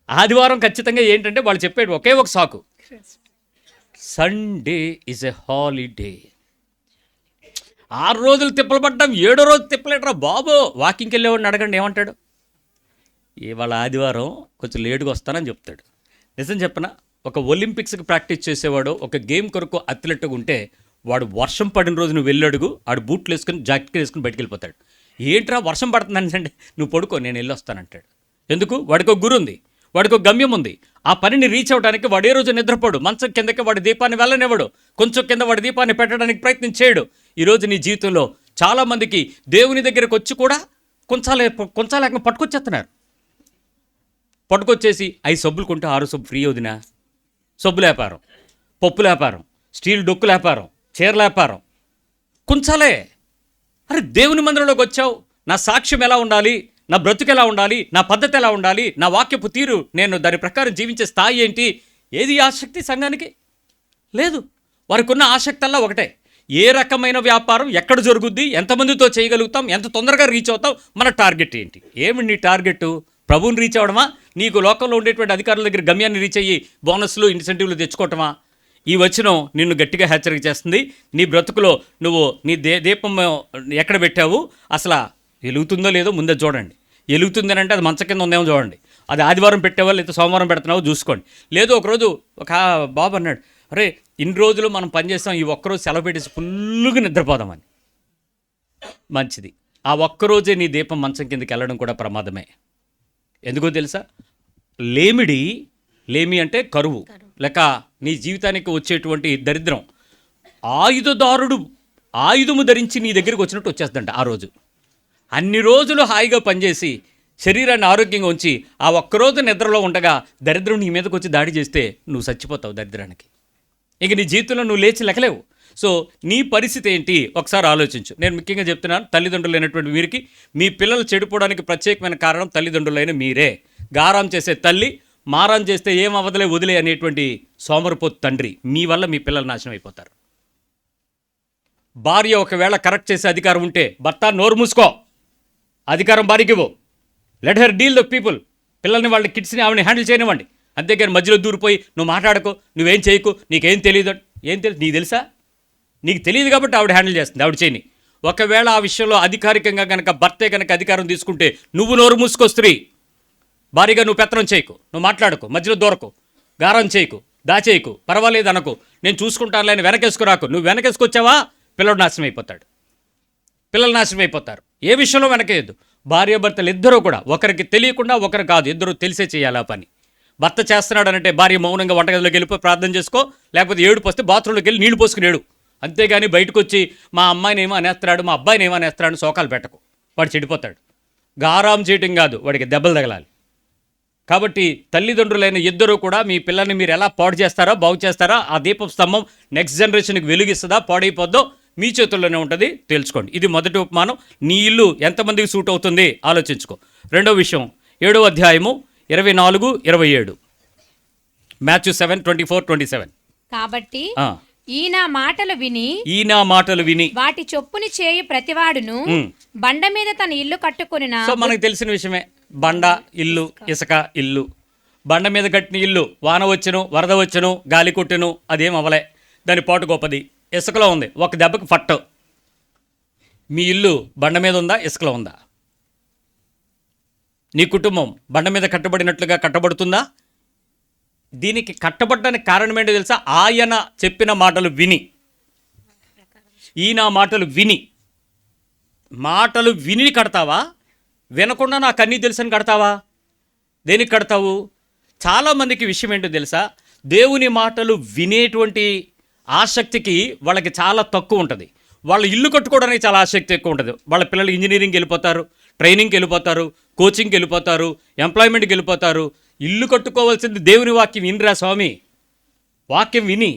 Speaker 1: ఆదివారం ఖచ్చితంగా ఏంటంటే వాళ్ళు చెప్పేది ఒకే ఒక సాకు, సండే ఈజ్ ఎ హాలిడే. 6 రోజులు తిప్పలు పడ్డాం, 7వ రోజు తిప్పలేటరా బాబు. వాకింగ్కి వెళ్ళేవాడిని అడగండి ఏమంటాడు? ఇవాళ ఆదివారం కొంచెం లేటుగా వస్తానని చెప్తాడు. నిజం చెప్పనా, ఒక ఒలింపిక్స్కి ప్రాక్టీస్ చేసేవాడు, ఒక గేమ్ కొరకు అథ్లెట్గా ఉంటే వాడు వర్షం పడిన రోజు నువ్వు వెళ్ళాడుగు, ఆడు బూట్లు వేసుకుని జాకెట్ వేసుకుని బయటికి వెళ్ళిపోతాడు. ఏంట్రా వర్షం పడుతుందంటే, నువ్వు పడుకో నేను వెళ్ళి వస్తానంటాడు. ఎందుకు? వాడికి ఒక గురి ఉంది, వాడికి ఒక గమ్యం ఉంది. ఆ పనిని రీచ్ అవ్వడానికి వాడే రోజు నిద్రపోడు, మంచం కిందకి వాడి దీపాన్ని వెళ్ళనివ్వడు, కొంచెం కింద వాడి దీపాన్ని పెట్టడానికి ప్రయత్నం చేయడు. ఈరోజు నీ జీవితంలో చాలామందికి దేవుని దగ్గరకు వచ్చి కూడా కొంచాలేక పట్టుకొచ్చేస్తున్నారు. పట్టుకొచ్చేసి 5 సబ్బులు కొంటే 6 సబ్బు ఫ్రీ అవుదినా. సబ్బుల వ్యాపారం, పప్పుల వ్యాపారం, స్టీల్ డొక్కుల వ్యాపారం, చీరల వ్యాపారం, కొంచాలే. అరే దేవుని మందిరంలోకి వచ్చావు, నా సాక్ష్యం ఎలా ఉండాలి, నా బ్రతుకు ఎలా ఉండాలి, నా పద్ధతి ఎలా ఉండాలి, నా వాక్యపు తీరు, నేను దాని ప్రకారం జీవించే స్థాయి ఏంటి? ఏది ఆసక్తి సంఘానికి లేదు. వారికి ఉన్న ఆసక్తల్లా ఒకటే, ఏ రకమైన వ్యాపారం ఎక్కడ జరుగుద్ది, ఎంతమందితో చేయగలుగుతాం, ఎంత తొందరగా రీచ్ అవుతాం, మన టార్గెట్ ఏంటి? ఏమి నీ టార్గెట్? ప్రభువుని రీచ్ అవ్వడమా? నీకు లోకంలో ఉండేటువంటి అధికారుల దగ్గర గమ్యాన్ని రీచ్ అయ్యి బోనస్లు ఇన్సెంటివ్లు తెచ్చుకోవటమా? ఈ వచనం నిన్ను గట్టిగా హెచ్చరిక చేస్తుంది. నీ బ్రతుకులో నువ్వు నీ దీపం ఎక్కడ పెట్టావు, అసలు వెలుగుతుందో లేదో ముందే చూడండి. వెలుగుతుందని అంటే అది మంచం కింద ఉందేమో చూడండి. అది ఆదివారం పెట్టావా లేదా సోమవారం పెడుతున్నావో చూసుకోండి. లేదు ఒకరోజు ఒక బాబు అన్నాడు, అరే ఇన్ని రోజులు మనం పనిచేస్తాం, ఈ ఒక్కరోజు సెలవు పెట్టేసి ఫుల్గా నిద్రపోదామని. మంచిది. ఆ ఒక్కరోజే నీ దీపం మంచం కిందకి వెళ్ళడం కూడా ప్రమాదమే. ఎందుకో తెలుసా? లేమి అంటే కరువు, లేక నీ జీవితానికి వచ్చేటువంటి దరిద్రం. ఆయుధదారుడు ఆయుధము ధరించి నీ దగ్గరికి వచ్చినట్టు వచ్చేస్తుందంట ఆ రోజు. అన్ని రోజులు హాయిగా పనిచేసి శరీరాన్ని ఆరోగ్యంగా ఉంచి ఆ ఒక్కరోజు నిద్రలో ఉండగా దరిద్రం నీ మీదకి వచ్చి దాడి చేస్తే నువ్వు చచ్చిపోతావు దరిద్రానికి. ఇక నీ జీవితంలో నువ్వు లేచి లెక్కలేవు. సో నీ పరిస్థితి ఏంటి ఒకసారి ఆలోచించు. నేను ముఖ్యంగా చెప్తున్నాను, తల్లిదండ్రులు అయినటువంటి వీరికి మీ పిల్లలు చెడిపోవడానికి ప్రత్యేకమైన కారణం తల్లిదండ్రులైన మీరే. గారాం చేసే తల్లి మారాం చేస్తే ఏం అవ్వదులే వదిలే అనేటువంటి సోమరిపోతు తండ్రి, మీ వల్ల మీ పిల్లలు నాశనం అయిపోతారు. భార్య ఒకవేళ కరెక్ట్ చేసే అధికారం ఉంటే భర్త నోరు మూసుకో, అధికారం భార్యకి ఇవ్వు. Let her deal the people. పిల్లల్ని వాళ్ళ కిడ్స్ని ఆవిడని హ్యాండిల్ చేయనివ్వండి. అంతేగాని మధ్యలో దూరిపోయి నువ్వు మాట్లాడుకో, నువ్వేం చేయకు, నీకేం తెలియదు. ఏం తెలియదు? నీకు తెలుసా? నీకు తెలియదు కాబట్టి ఆవిడ హ్యాండిల్ చేస్తుంది, ఆవిడ చేయని. ఒకవేళ ఆ విషయంలో అధికారికంగా కనుక భర్తే కనుక అధికారం తీసుకుంటే నువ్వు నోరు మూసుకో స్త్రీ. భారీగా నువ్వు పెత్తనం చేయకు, నువ్వు మాట్లాడుకో, మధ్యలో దూరకు, గారం చేయకు, దాచేయకు, పర్వాలేదు అనకు, నేను చూసుకుంటాను లేని వెనకేసుకురాకు. నువ్వు వెనకేసుకొచ్చావా పిల్లడు నాశనం అయిపోతాడు, పిల్లలు నాశనం అయిపోతారు. ఏ విషయంలో వెనకేయద్దు. భార్యాభర్తలు ఇద్దరూ కూడా ఒకరికి తెలియకుండా ఒకరు కాదు, ఇద్దరు తెలిసే చేయాలి ఆ పని. భర్త చేస్తున్నాడు అంటే భార్య మౌనంగా వంటగదిలోకి వెళ్ళిపోయి ప్రార్థన చేసుకో, లేకపోతే ఏడుపు వస్తే బాత్రూంలోకి వెళ్ళి నీళ్లు పోసుకుని ఏడు. అంతేగాని బయటకు వచ్చి మా అమ్మాయిని ఏమో అనేస్తున్నాడు, మా అబ్బాయిని ఏమో అనేస్తున్నాడు శోకాలు పెట్టకు, వాడు చెడిపోతాడు. గారాం చేయటం కాదు, వాడికి దెబ్బలు తగలాలి. కాబట్టి తల్లిదండ్రులైన ఇద్దరూ కూడా మీ పిల్లల్ని మీరు ఎలా పాడు చేస్తారో బాగు చేస్తారో, ఆ దీప స్తంభం నెక్స్ట్ జనరేషన్కి వెలుగిస్తుందా పాడైపోద్దో మీ చేతుల్లోనే ఉంటుంది, తెలుసుకోండి. ఇది మొదటి ఉపమానం. నీ ఇల్లు ఎంతమందికి సూట్ అవుతుంది ఆలోచించుకో. రెండో విషయం 7వ అధ్యాయము 24-27, Matthew 7:24-27.
Speaker 2: కాబట్టి ఈయన మాటలు విని వాటి చొప్పుని చేయి ప్రతివాడును బండ మీద తన ఇల్లు కట్టుకొనిన.
Speaker 1: సో మనకు తెలిసిన విషయమే, బండ ఇల్లు, ఇసుక ఇల్లు. బండ మీద కట్టిన ఇల్లు వాన వచ్చును, వరద వచ్చును, గాలి కొట్టును, అదేం అవ్వలే, దాని పాటు గొప్పది. ఇసుకలో ఉంది, ఒక దెబ్బకి ఫట్టు. మీ ఇల్లు బండ మీద ఉందా, ఇసుకలో ఉందా? నీ కుటుంబం బండ మీద కట్టబడినట్లుగా కట్టబడుతుందా? దీనికి కట్టబడడానికి కారణం ఏంటో తెలుసా? ఆయన చెప్పిన మాటలు విని. ఈయన మాటలు విని కడతావా? వినకుండా నాకు అన్నీ తెలుసని కడతావా? దేనికి కడతావు? చాలామందికి విషయం ఏంటో తెలుసా? దేవుని మాటలు వినేటువంటి ఆసక్తికి వాళ్ళకి చాలా తక్కువ ఉంటుంది. వాళ్ళ ఇల్లు కట్టుకోవడానికి చాలా ఆసక్తి ఎక్కువ ఉంటుంది. వాళ్ళ పిల్లలు ఇంజనీరింగ్కి వెళ్ళిపోతారు, ట్రైనింగ్కి వెళ్ళిపోతారు, కోచింగ్కి వెళ్ళిపోతారు, ఎంప్లాయ్మెంట్కి వెళ్ళిపోతారు. ఇల్లు కట్టుకోవాల్సింది దేవుని వాక్యం వినరా స్వామి. వాక్యం విని,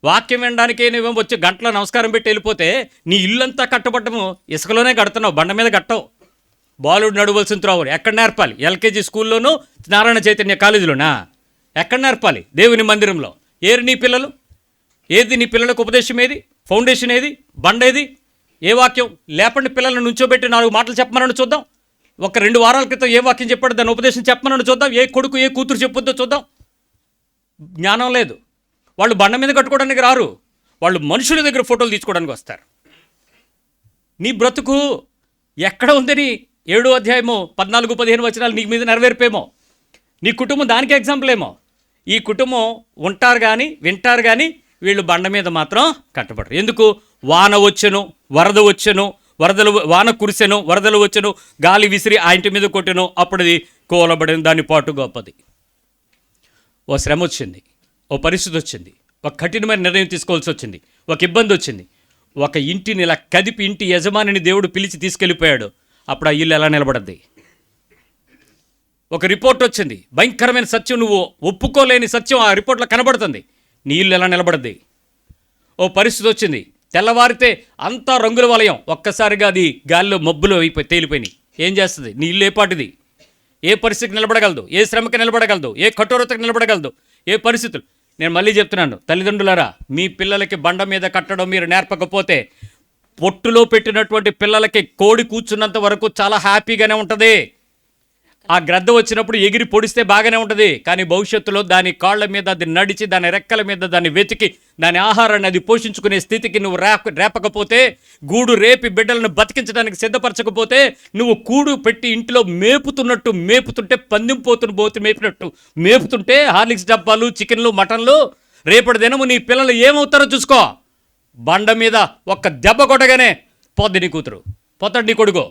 Speaker 1: వాక్యం వినడానికే నువ్వేమో వచ్చి గంటలో నమస్కారం పెట్టి వెళ్ళిపోతే నీ ఇల్లంతా కట్టబడ్డము ఇసుకలోనే కడుతున్నావు, బండ మీద కట్టవు. బాలుడు నడవలసిన త్రోవలు ఎక్కడ నేర్పాలి? ఎల్కేజీ స్కూల్లోనూ నారాయణ చైతన్య కాలేజీలోనా? ఎక్కడ నేర్పాలి? దేవుని మందిరంలో. ఏరు నీ పిల్లలు? ఏది నీ పిల్లలకు ఉపదేశం? ఏది ఫౌండేషన్? ఏది బండ? ఏది ఏ వాక్యం? లేపండి పిల్లలను నుంచోబెట్టి 4 మాటలు చెప్పమని చూద్దాం. ఒక 2 వారాల క్రితం ఏ వాక్యం చెప్పాడు, దాని ఉపదేశం చెప్పమని చూద్దాం. ఏ కొడుకు ఏ కూతురు చెప్పొద్దో చూద్దాం. జ్ఞానం లేదు. వాళ్ళు బండ మీద కట్టుకోవడానికి రారు, వాళ్ళు మనుషుల దగ్గర ఫోటోలు తీసుకోవడానికి వస్తారు. నీ బ్రతుకు ఎక్కడ ఉందని 7వ అధ్యాయము 14-15 వచనాలు నీ మీద నెరవేర్పేమో. నీ కుటుంబం దానికి ఎగ్జాంపుల్ ఏమో. ఈ కుటుంబం ఉంటారు కానీ వింటారు కానీ వీళ్ళు బండ మీద మాత్రం కట్టబడరు. ఎందుకు? వాన వచ్చెను, వరద వచ్చెను, వాన కురిసెను, వరదలు వచ్చెను, గాలి విసిరి ఆ ఇంటి మీద కొట్టెను, అప్పుడది కూలబడిన దాని పాటు గొప్పది. ఓ శ్రమ వచ్చింది, ఓ పరిస్థితి వచ్చింది, ఒక కఠినమైన నిర్ణయం తీసుకోవాల్సి వచ్చింది, ఒక ఇబ్బంది వచ్చింది. ఒక ఇంటిని ఇలా కదిపి ఇంటి యజమానిని దేవుడు పిలిచి తీసుకెళ్ళిపోయాడు. అప్పుడు ఆ ఇల్లు ఎలా నిలబడద్ది? ఒక రిపోర్ట్ వచ్చింది, భయంకరమైన సత్యం, నువ్వు ఒప్పుకోలేని సత్యం ఆ రిపోర్ట్లో కనబడుతుంది. నీ ఇల్లు ఎలా నిలబడద్ది? ఓ పరిస్థితి వచ్చింది, తెల్లవారితే అంతా రంగుల వలయం, ఒక్కసారిగా అది గాలిలో మబ్బులో తేలిపోయినాయి. ఏం చేస్తుంది? నీ ఇల్లు ఏ పాటిది? ఏ పరిస్థితికి నిలబడగలదు? ఏ శ్రమకి నిలబడగలదు? ఏ కఠోరతకు నిలబడగలదు? ఏ పరిస్థితులు? నేను మళ్ళీ చెప్తున్నాను, తల్లిదండ్రులారా, మీ పిల్లలకి బండ మీద కట్టడం మీరు నేర్పకపోతే పొట్టులో పెట్టినటువంటి పిల్లలకి కోడి కూర్చున్నంత వరకు చాలా హ్యాపీగానే ఉంటుంది. ఆ గ్రద్ద వచ్చినప్పుడు ఎగిరి పొడిస్తే బాగానే ఉంటుంది, కానీ భవిష్యత్తులో దాని కాళ్ళ మీద అది నడిచి, దాని రెక్కల మీద దాన్ని వెతికి, దాని ఆహారాన్ని అది పోషించుకునే స్థితికి నువ్వు రేపకపోతే, గూడు రేపి బిడ్డలను బతికించడానికి సిద్ధపరచకపోతే, నువ్వు కూడు పెట్టి ఇంటిలో మేపుతున్నట్టు మేపుతుంటే, పందింపోతున్న పోతు మేపినట్టు మేపుతుంటే, హార్లిక్స్ డబ్బాలు, చికెన్లు, మటన్లు, రేపటి దినము నీ పిల్లలు ఏమవుతారో చూసుకో. బండ మీద ఒక్క దెబ్బ కొట్టగానే పోద్ది నీ కూతురు, పోతాడు నీ కొడుకో,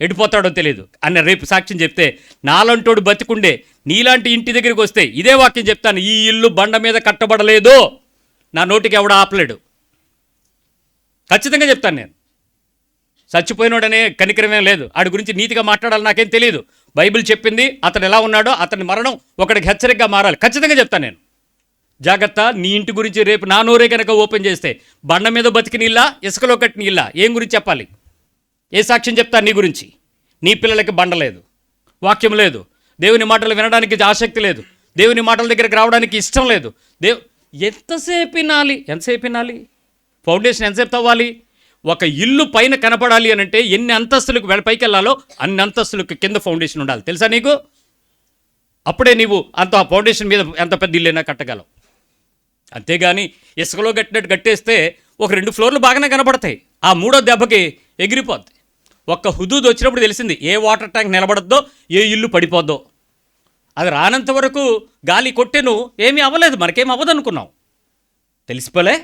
Speaker 1: ఎడిపోతాడో తెలియదు అన్న రేపు సాక్ష్యం చెప్తే, నాలంటోడు బతికుండే నీలాంటి ఇంటి దగ్గరికి వస్తే ఇదే వాక్యం చెప్తాను, ఈ ఇల్లు బండ మీద కట్టబడలేదు, నా నోటికి ఎవడ ఆపలేడు. ఖచ్చితంగా చెప్తాను నేను. చచ్చిపోయినోడనే కనికరమేం లేదు, ఆడి గురించి నీతిగా మాట్లాడాలి నాకేం తెలియదు. బైబిల్ చెప్పింది, అతను ఎలా ఉన్నాడో అతని మరణం ఒకడికి హెచ్చరికగా మారాలి. ఖచ్చితంగా చెప్తాను నేను. జాగ్రత్త, నీ ఇంటి గురించి రేపు నా నోరే కనుక ఓపెన్ చేస్తే, బండ మీద బతికిన ఇల్లా, ఇసుకలో కట్టిన ఇల్లా, ఏం గురించి చెప్పాలి? ఏ సాక్ష్యం చెప్తాను నీ గురించి? నీ పిల్లలకి బండ లేదు, వాక్యం లేదు, దేవుని మాటలు వినడానికి ఆసక్తి లేదు, దేవుని మాటల దగ్గరికి రావడానికి ఇష్టం లేదు. ఎంతసేపు వినాలి? ఫౌండేషన్ ఎంతసేపు తవ్వాలి? ఒక ఇల్లు పైన కనపడాలి అని అంటే ఎన్ని అంతస్తులకు పైకి వెళ్ళాలో అన్ని అంతస్తులకు కింద ఫౌండేషన్ ఉండాలి. తెలుసా నీకు? అప్పుడే నీవు అంత ఫౌండేషన్ మీద ఎంత పెద్ద ఇల్లైనా కట్టగలవు. అంతేగాని ఇసుకలో కట్టినట్టు కట్టేస్తే ఒక 2 ఫ్లోర్లు బాగానే కనపడతాయి, ఆ 3వ దెబ్బకి ఎగిరిపోద్ది. ఒక్క హుదూద్ వచ్చినప్పుడు తెలిసింది ఏ వాటర్ ట్యాంక్ నిలబడద్దో, ఏ ఇల్లు పడిపోద్దో. అది రానంత వరకు గాలి కొట్టెను, ఏమీ అవ్వలేదు, మనకేం అవ్వదు అనుకున్నాం. తెలిసిపోలే,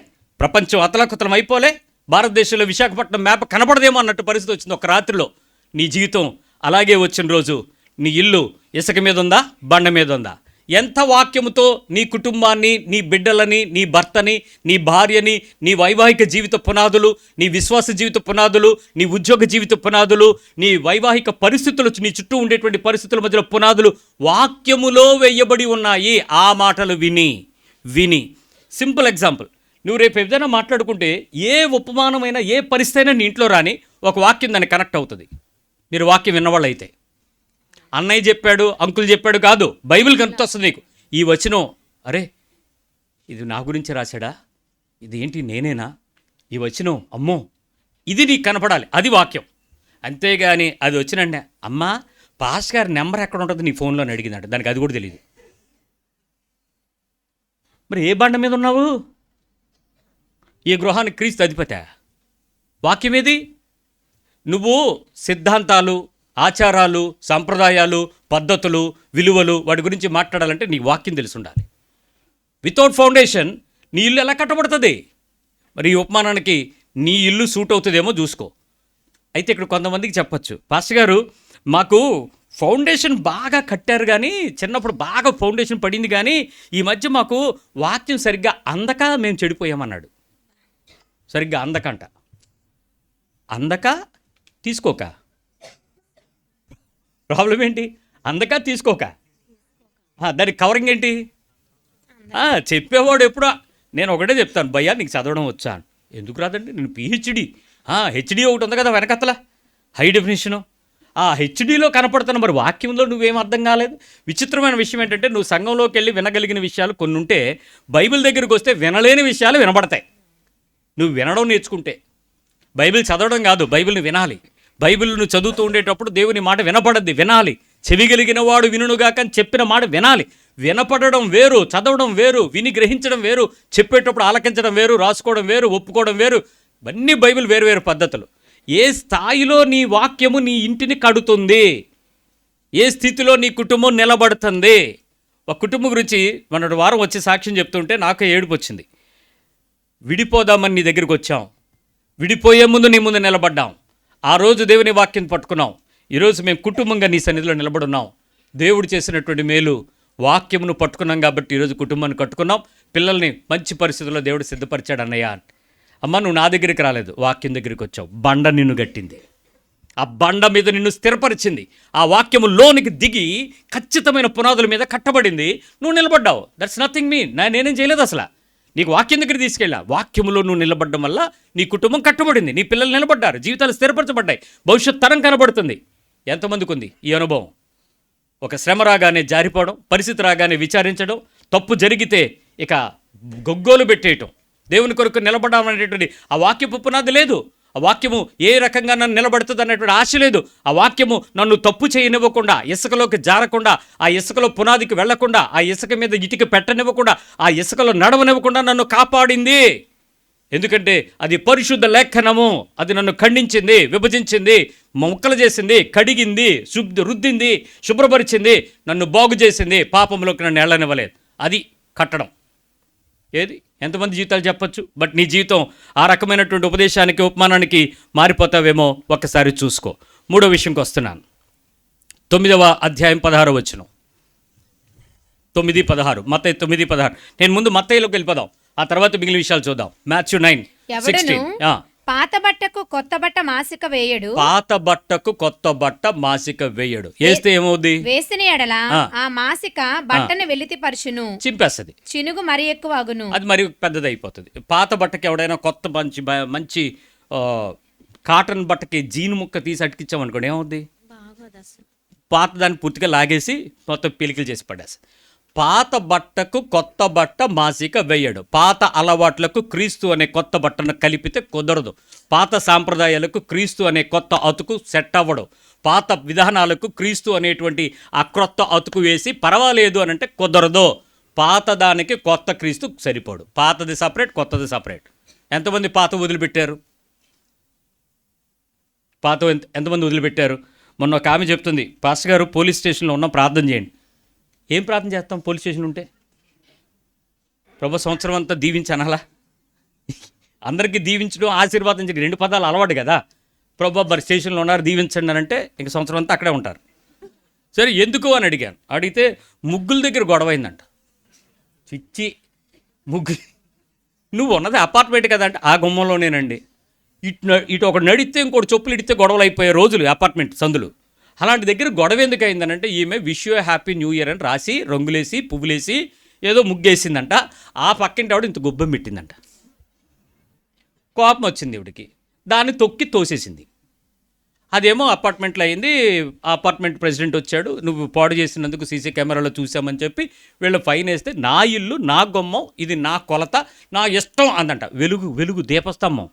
Speaker 1: ప్రపంచం అతలకుతలం అయిపోలే, భారతదేశంలో విశాఖపట్నం మ్యాప్ కనపడదేమో అన్నట్టు పరిస్థితి వచ్చింది ఒక రాత్రిలో. నీ జీవితం అలాగే వచ్చిన రోజు నీ ఇల్లు ఇసుక మీద ఉందా, బండ మీద ఉందా? ఎంత వాక్యముతో నీ కుటుంబాన్ని, నీ బిడ్డలని, నీ భర్తని, నీ భార్యని, నీ వైవాహిక జీవిత పునాదులు, నీ విశ్వాస జీవిత పునాదులు, నీ ఉద్యోగ జీవిత పునాదులు, నీ వైవాహిక పరిస్థితులు, నీ చుట్టూ ఉండేటువంటి పరిస్థితుల మధ్యలో పునాదులు వాక్యములో వేయబడి ఉన్నాయి. ఆ మాటలు విని సింపుల్ ఎగ్జాంపుల్, నువ్వు రేపు ఏదైనా మాట్లాడుకుంటే ఏ ఉపమానమైనా, ఏ పరిస్థితి అయినా నీ ఇంట్లో రాని ఒక వాక్యం దాన్ని కనెక్ట్ అవుతుంది. మీరు వాక్యం విన్నవాళ్ళు అయితే. అన్నయ్య చెప్పాడు, అంకుల్ చెప్పాడు కాదు, బైబిల్ కనుక వస్తుంది నీకు. ఈ వచనం, అరే ఇది నా గురించి రాశాడా, ఇది ఏంటి నేనేనా, ఈ వచనం అమ్మో, ఇది నీకు కనపడాలి, అది వాక్యం. అంతేగాని అది వచ్చినండి, అమ్మా పాస్ గారి నెంబర్ ఎక్కడ ఉంటుంది నీ ఫోన్లో అని అడిగిందంట, దానికి అది కూడా తెలియదు. మరి ఏ బండ మీద ఉన్నావు? ఈ గృహానికి క్రీస్తు అధిపతి. వాక్యం ఏది? నువ్వు సిద్ధాంతాలు, ఆచారాలు, సంప్రదాయాలు, పద్ధతులు, విలువలు, వాటి గురించి మాట్లాడాలంటే నీ వాక్యం తెలిసి ఉండాలి. వితౌట్ ఫౌండేషన్ నీ ఇల్లు ఎలా కట్టబడుతుంది? మరి ఈ ఉపమానానికి నీ ఇల్లు సూట్ అవుతుందేమో చూసుకో. అయితే ఇక్కడ కొంతమందికి చెప్పచ్చు, పాస్టర్ గారు మాకు ఫౌండేషన్ బాగా కట్టారు కానీ, చిన్నప్పుడు బాగా ఫౌండేషన్ పడింది కానీ, ఈ మధ్య మాకు వాక్యం సరిగ్గా అందక మేము చెడిపోయామన్నాడు. సరిగ్గా అందక తీసుకోక, ప్రాబ్లం ఏంటి? అందక తీసుకోక, దానికి కవరింగ్ ఏంటి? చెప్పేవాడు ఎప్పుడో నేను ఒకటే చెప్తాను, భయ్యా నీకు చదవడం వచ్చా? ఎందుకు రాదండి, నేను పిహెచ్డి. హెచ్డి ఒకటి ఉంది కదా వెనకతల, హై డెఫినేషను. ఆ హెచ్డీలో కనపడుతున్న మరి వాక్యంలో నువ్వేం అర్థం కాలేదు. విచిత్రమైన విషయం ఏంటంటే, నువ్వు సంఘంలోకి వెళ్ళి వినగలిగిన విషయాలు కొన్ని ఉంటే, బైబిల్ దగ్గరికి వస్తే వినలేని విషయాలు వినబడతాయి. నువ్వు వినడం నేర్చుకుంటే. బైబిల్ చదవడం కాదు, బైబిల్ని వినాలి. బైబిల్ నువ్వు చదువుతూ ఉండేటప్పుడు దేవుని మాట వినపడద్ది, వినాలి. చెవిగలిగిన వాడు వినుగాక అని చెప్పిన మాట వినాలి. వినపడడం వేరు, చదవడం వేరు, విని గ్రహించడం వేరు, చెప్పేటప్పుడు ఆలకించడం వేరు, రాసుకోవడం వేరు, ఒప్పుకోవడం వేరు. ఇవన్నీ బైబిల్ వేరు వేరు పద్ధతులు. ఏ స్థాయిలో నీ వాక్యము నీ ఇంటిని కడుతుంది, ఏ స్థితిలో నీ కుటుంబం నిలబడుతుంది. ఒక కుటుంబం గురించి మొన్నటి వారం వచ్చి సాక్ష్యం చెప్తుంటే నాకు ఏడుపు వచ్చింది. విడిపోదామని నీ దగ్గరికి వచ్చాం, విడిపోయే ముందు నీ ముందు నిలబడ్డాం. ఆ రోజు దేవుని వాక్యం పట్టుకున్నాం. ఈరోజు మేము కుటుంబంగా నీ సన్నిధిలో నిలబడున్నాం. దేవుడు చేసినటువంటి మేలు వాక్యమును పట్టుకున్నాం కాబట్టి ఈరోజు కుటుంబాన్ని కట్టుకున్నాం. పిల్లల్ని మంచి పరిస్థితుల్లో దేవుడు సిద్ధపరిచాడు అన్నయ్య. అమ్మ నువ్వు నా దగ్గరికి రాలేదు, వాక్యం దగ్గరికి వచ్చావు. బండ నిన్ను గట్టింది, ఆ బండ మీద నిన్ను స్థిరపరిచింది. ఆ వాక్యము లోనికి దిగి ఖచ్చితమైన పునాదుల మీద కట్టబడింది. నువ్వు నిలబడ్డావు. That's nothing mean. నేనేం చేయలేదు అసలు. నీకు వాక్యం దగ్గర తీసుకెళ్ళా. వాక్యములో నువ్వు నిలబడడం వల్ల నీ కుటుంబం కట్టబడింది, నీ పిల్లలు నిలబడ్డారు, జీవితాలు స్థిరపరచబడ్డాయి, భవిష్యత్ తరం కనబడుతుంది. ఎంతమందికి ఉంది ఈ అనుభవం? ఒక శ్రమ రాగానే జారిపోవడం, పరిస్థితి రాగానే విచారించడం, తప్పు జరిగితే ఇక గొగ్గోలు పెట్టేయటం, దేవుని కొరకు నిలబడడం అనేటువంటి ఆ వాక్యపు పునాది లేదు. ఆ వాక్యము ఏ రకంగా నన్ను నిలబడుతుంది అన్నటువంటి ఆశ లేదు. ఆ వాక్యము నన్ను తప్పు చేయనివ్వకుండా, ఇసుకలోకి జారకుండా, ఆ ఇసుకలో పునాదికి వెళ్లకుండా, ఆ ఇసుక మీద ఇటుక పెట్టనివ్వకుండా, ఆ ఇసుకలో నడవనివ్వకుండా నన్ను కాపాడింది. ఎందుకంటే అది పరిశుద్ధ లేఖనము. అది నన్ను ఖండించింది, విభజించింది, మొక్కలు చేసింది, కడిగింది, రుద్దింది, శుభ్రపరిచింది, నన్ను బాగు చేసింది, పాపంలోకి నన్ను వెళ్ళనివ్వలేదు. అది కట్టడం. ఏది ఎంతమంది జీవితాలు చెప్పొచ్చు. బట్ నీ జీవితం ఆ రకమైనటువంటి ఉపదేశానికి, ఉపమానానికి మారిపోతావేమో ఒక్కసారి చూసుకో. మూడో విషయంకి వస్తున్నాను. 9వ అధ్యాయం 16వ వచనం. 9:16 మత్తయి 9:16. నేను ముందు మత్తయిలోకి వెళ్ళిపోదాం, ఆ తర్వాత మిగిలిన విషయాలు చూద్దాం. మాథ్యూ 9:16.
Speaker 2: పాత బట్టకు కొత్త బట్ట మాసిక వేయడు,
Speaker 1: పాత బట్టకు కొత్త బట్ట మాసిక వేయడు. వేస్తే ఏమవుద్ది?
Speaker 2: వేసిన ఎడల ఆ మాసిక బట్టను వెలితి పరుచును,
Speaker 1: చింపేస్తుంది,
Speaker 2: చినుగు మరి ఎక్కువ అగును,
Speaker 1: అది మరి పెద్దది అయిపోతుంది. పాత బట్టకి ఎవడైనా కొత్త మంచి కాటన్ బట్టకి జీను ముక్క తీసి అతికించామనుకోండి, ఏమవుద్ది? పాత దాన్ని పూర్తిగా లాగేసి మొత్తం పిలికలు చేసి పడేస్తుంది. పాత బట్టకు కొత్త బట్ట మాసిక వేయడు. పాత అలవాట్లకు క్రీస్తు అనే కొత్త బట్టను కలిపితే కుదరదు. పాత సాంప్రదాయాలకు క్రీస్తు అనే కొత్త అతుకు సెట్ అవ్వడు. పాత విధానాలకు క్రీస్తు అనేటువంటి ఆ క్రొత్త అతుకు వేసి పర్వాలేదు అని అంటే కుదరదు. పాత దానికి కొత్త క్రీస్తు సరిపోడు. పాతది సపరేట్, కొత్తది సపరేట్. ఎంతమంది పాత వదిలిపెట్టారు? పాత ఎంతమంది వదిలిపెట్టారు? మొన్న ఒక ఆమె చెప్తుంది, పాస్టర్ గారు పోలీస్ స్టేషన్లో ఉన్న ప్రార్థన చేయండి. ఏం ప్రార్థన చేస్తాం పోలీస్ స్టేషన్ ఉంటే? ప్రభు సంవత్సరం అంతా దీవించనాలా? అందరికీ దీవించడం, ఆశీర్వాదం చెప్పి 2 పదాలు అలవాటు కదా. ప్రభు మరి స్టేషన్లో ఉన్నారు దీవించండి అని అంటే ఇంక సంవత్సరం అంతా అక్కడే ఉంటారు. సరే ఎందుకు అని అడిగాను. అడిగితే ముగ్గుల దగ్గర గొడవైందంట. చిచ్చి ముగ్గు, నువ్వు ఉన్నది అపార్ట్మెంట్ కదా అంటే, ఆ గుమ్మంలోనేనండి. ఇటు ఒకటి నడిస్తే ఇంకోటి చెప్పులు ఇడితే గొడవలు అయిపోయే రోజులు అపార్ట్మెంట్ సందులు. అలాంటి దగ్గర గొడవ ఎందుకు అయిందనంటే, ఈమె wish you happy new year అని రాసి రంగులేసి పువ్వులేసి ఏదో ముగ్గేసిందంట. ఆ పక్కింటి ఆవిడ ఇంత గుబ్బం పెట్టిందంట. కోపం వచ్చింది ఇవిడికి, దాన్ని తొక్కి తోసేసింది. అదేమో అపార్ట్మెంట్లో అయింది. ఆ అపార్ట్మెంట్ ప్రెసిడెంట్ వచ్చాడు, నువ్వు పాడు చేసినందుకు సీసీ కెమెరాలో చూసామని చెప్పి వీళ్ళు ఫైన్ వేస్తే, నా ఇల్లు, నా గుమ్మం, ఇది నా కొలత, నా ఇష్టం అందంట. వెలుగు దీపస్తంభం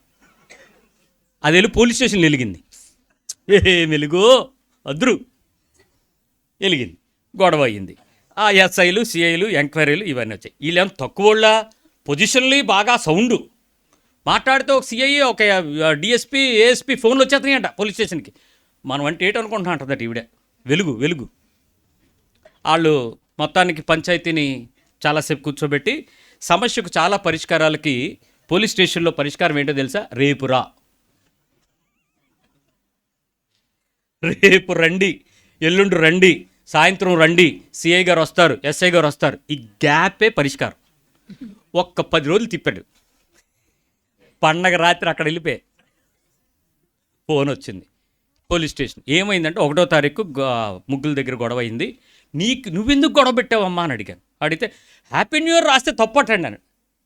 Speaker 1: అది వెళ్ళి పోలీస్ స్టేషన్లో వెలిగింది. వెలుగు అద్రు వెలిగింది, గొడవ అయ్యింది. ఆ ఎస్ఐలు, సిఐలు, ఎంక్వైరీలు ఇవన్నీ వచ్చాయి. వీళ్ళేమో తక్కువ వాళ్ళ పొజిషన్లు బాగా సౌండు మాట్లాడితే, ఒక సిఐ, ఒక డిఎస్పీ, ఏఎస్పీ ఫోన్లు వచ్చేస్తున్నాయంట పోలీస్ స్టేషన్కి. మనం అంటే ఏంటనుకుంటున్నా అంటదట ఈవిడే. వెలుగు వాళ్ళు మొత్తానికి పంచాయతీని చాలాసేపు కూర్చోబెట్టి, సమస్యకు చాలా పరిష్కారాలకి పోలీస్ స్టేషన్లో పరిష్కారం ఏంటో తెలుసా? రేపు రండి, ఎల్లుండి రండి, సాయంత్రం రండి, సిఐ గారు వస్తారు, ఎస్ఐ గారు వస్తారు. ఈ గ్యాపే పరిష్కారం. ఒక్క 10 రోజులు తిప్పాడు. పండగ రాత్రి అక్కడ వెళ్ళిపోయి ఫోన్ వచ్చింది పోలీస్ స్టేషన్. ఏమైందంటే 1వ తారీఖు ముగ్గుల దగ్గర గొడవ అయింది. నువ్వెందుకు గొడవ పెట్టావమ్మా అని అడిగాను. అడిగితే హ్యాపీ న్యూ ఇయర్ రాస్తే తప్పటండి అని.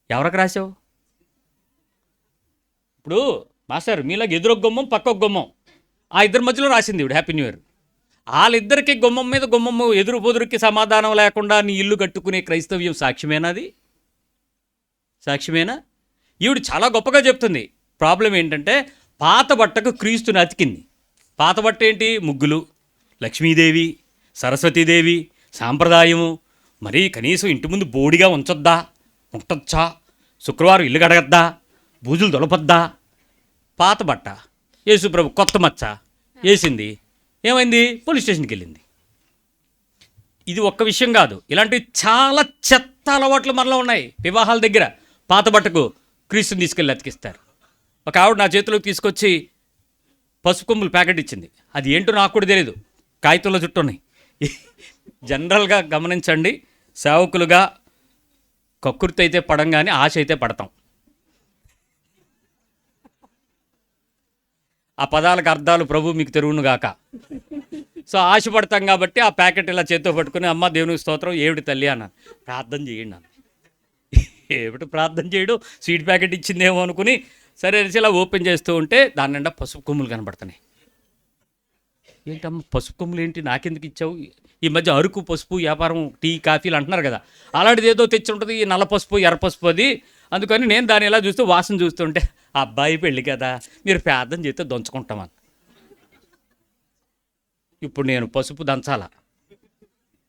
Speaker 1: ఎవరికి రాసావు? ఇప్పుడు మాస్టర్ మీలాగా ఎదురొక గుమ్మం పక్కొక గుమ్మం, ఆ ఇద్దరి మధ్యలో రాసింది ఇవిడు హ్యాపీ న్యూ ఇయర్. వాళ్ళిద్దరికి గుమ్మం మీద గుమ్మము ఎదురు పొదురుకి సమాధానం లేకుండా నీ ఇల్లు కట్టుకునే క్రైస్తవ్యం సాక్ష్యమేనా? అది సాక్ష్యమేనా? ఈవిడ చాలా గొప్పగా చెప్తుంది. ప్రాబ్లం ఏంటంటే పాత బట్టకు క్రీస్తుని అతికింది. పాత బట్ట ఏంటి? ముగ్గులు, లక్ష్మీదేవి, సరస్వతీదేవి, సాంప్రదాయము. మరి కనీసం ఇంటి ముందు బోడిగా ఉంటొచ్చా? శుక్రవారం ఇల్లు కడగద్దా? బూజులు దొలపద్దా? పాత బట్ట. యేసుప్రభు కొత్త మచ్చ వేసింది. ఏమైంది? పోలీస్ స్టేషన్కి వెళ్ళింది. ఇది ఒక్క విషయం కాదు, ఇలాంటివి చాలా చెత్త అలవాట్లు మనలో ఉన్నాయి. వివాహాల దగ్గర పాత బట్టకు క్రీస్తుని తీసుకెళ్ళి అతికిస్తారు. ఒక ఆవిడ నా చేతిలోకి తీసుకొచ్చి పసుపు కొమ్ములు ప్యాకెట్ ఇచ్చింది. అది ఏంటో నాకు కూడా తెలియదు, కాగితంలో చుట్టూ ఉన్నాయి. జనరల్గా గమనించండి, సేవకులుగా కక్కుర్తి అయితే పడం కానీ ఆశ అయితే పడతాం. ఆ పదాలకు అర్థాలు ప్రభు మీకు తెరువును గాక. సో ఆశపడతాం కాబట్టి ఆ ప్యాకెట్ ఇలా చేత్తో పట్టుకుని, అమ్మ దేవునికి స్తోత్రం, ఏమిటి తల్లి అన్నాను. ప్రార్థన చేయండి అన్న. ఏమిటి ప్రార్థన చేయడం, స్వీట్ ప్యాకెట్ ఇచ్చిందేమో అనుకుని సరే ఇలా ఓపెన్ చేస్తూ ఉంటే దాని నిండా పసుపు కొమ్ములు కనబడుతున్నాయి. ఏంటమ్మా పసుపు కొమ్ములు ఏంటి, నాకెందుకు ఇచ్చావు? ఈ మధ్య అరుకు పసుపు వ్యాపారం, టీ కాఫీలు అంటున్నారు కదా, అలాంటిది ఏదో తెచ్చి ఉంటుంది, ఈ నల్ల పసుపు ఎర్ర పసుపు అది. అందుకని నేను దాన్ని ఎలా చూస్తూ వాసన చూస్తుంటే, అబ్బాయి పెళ్ళి కదా, మీరు ప్రార్థన చేస్తే దంచుకుంటామని. ఇప్పుడు నేను పసుపు దంచాల,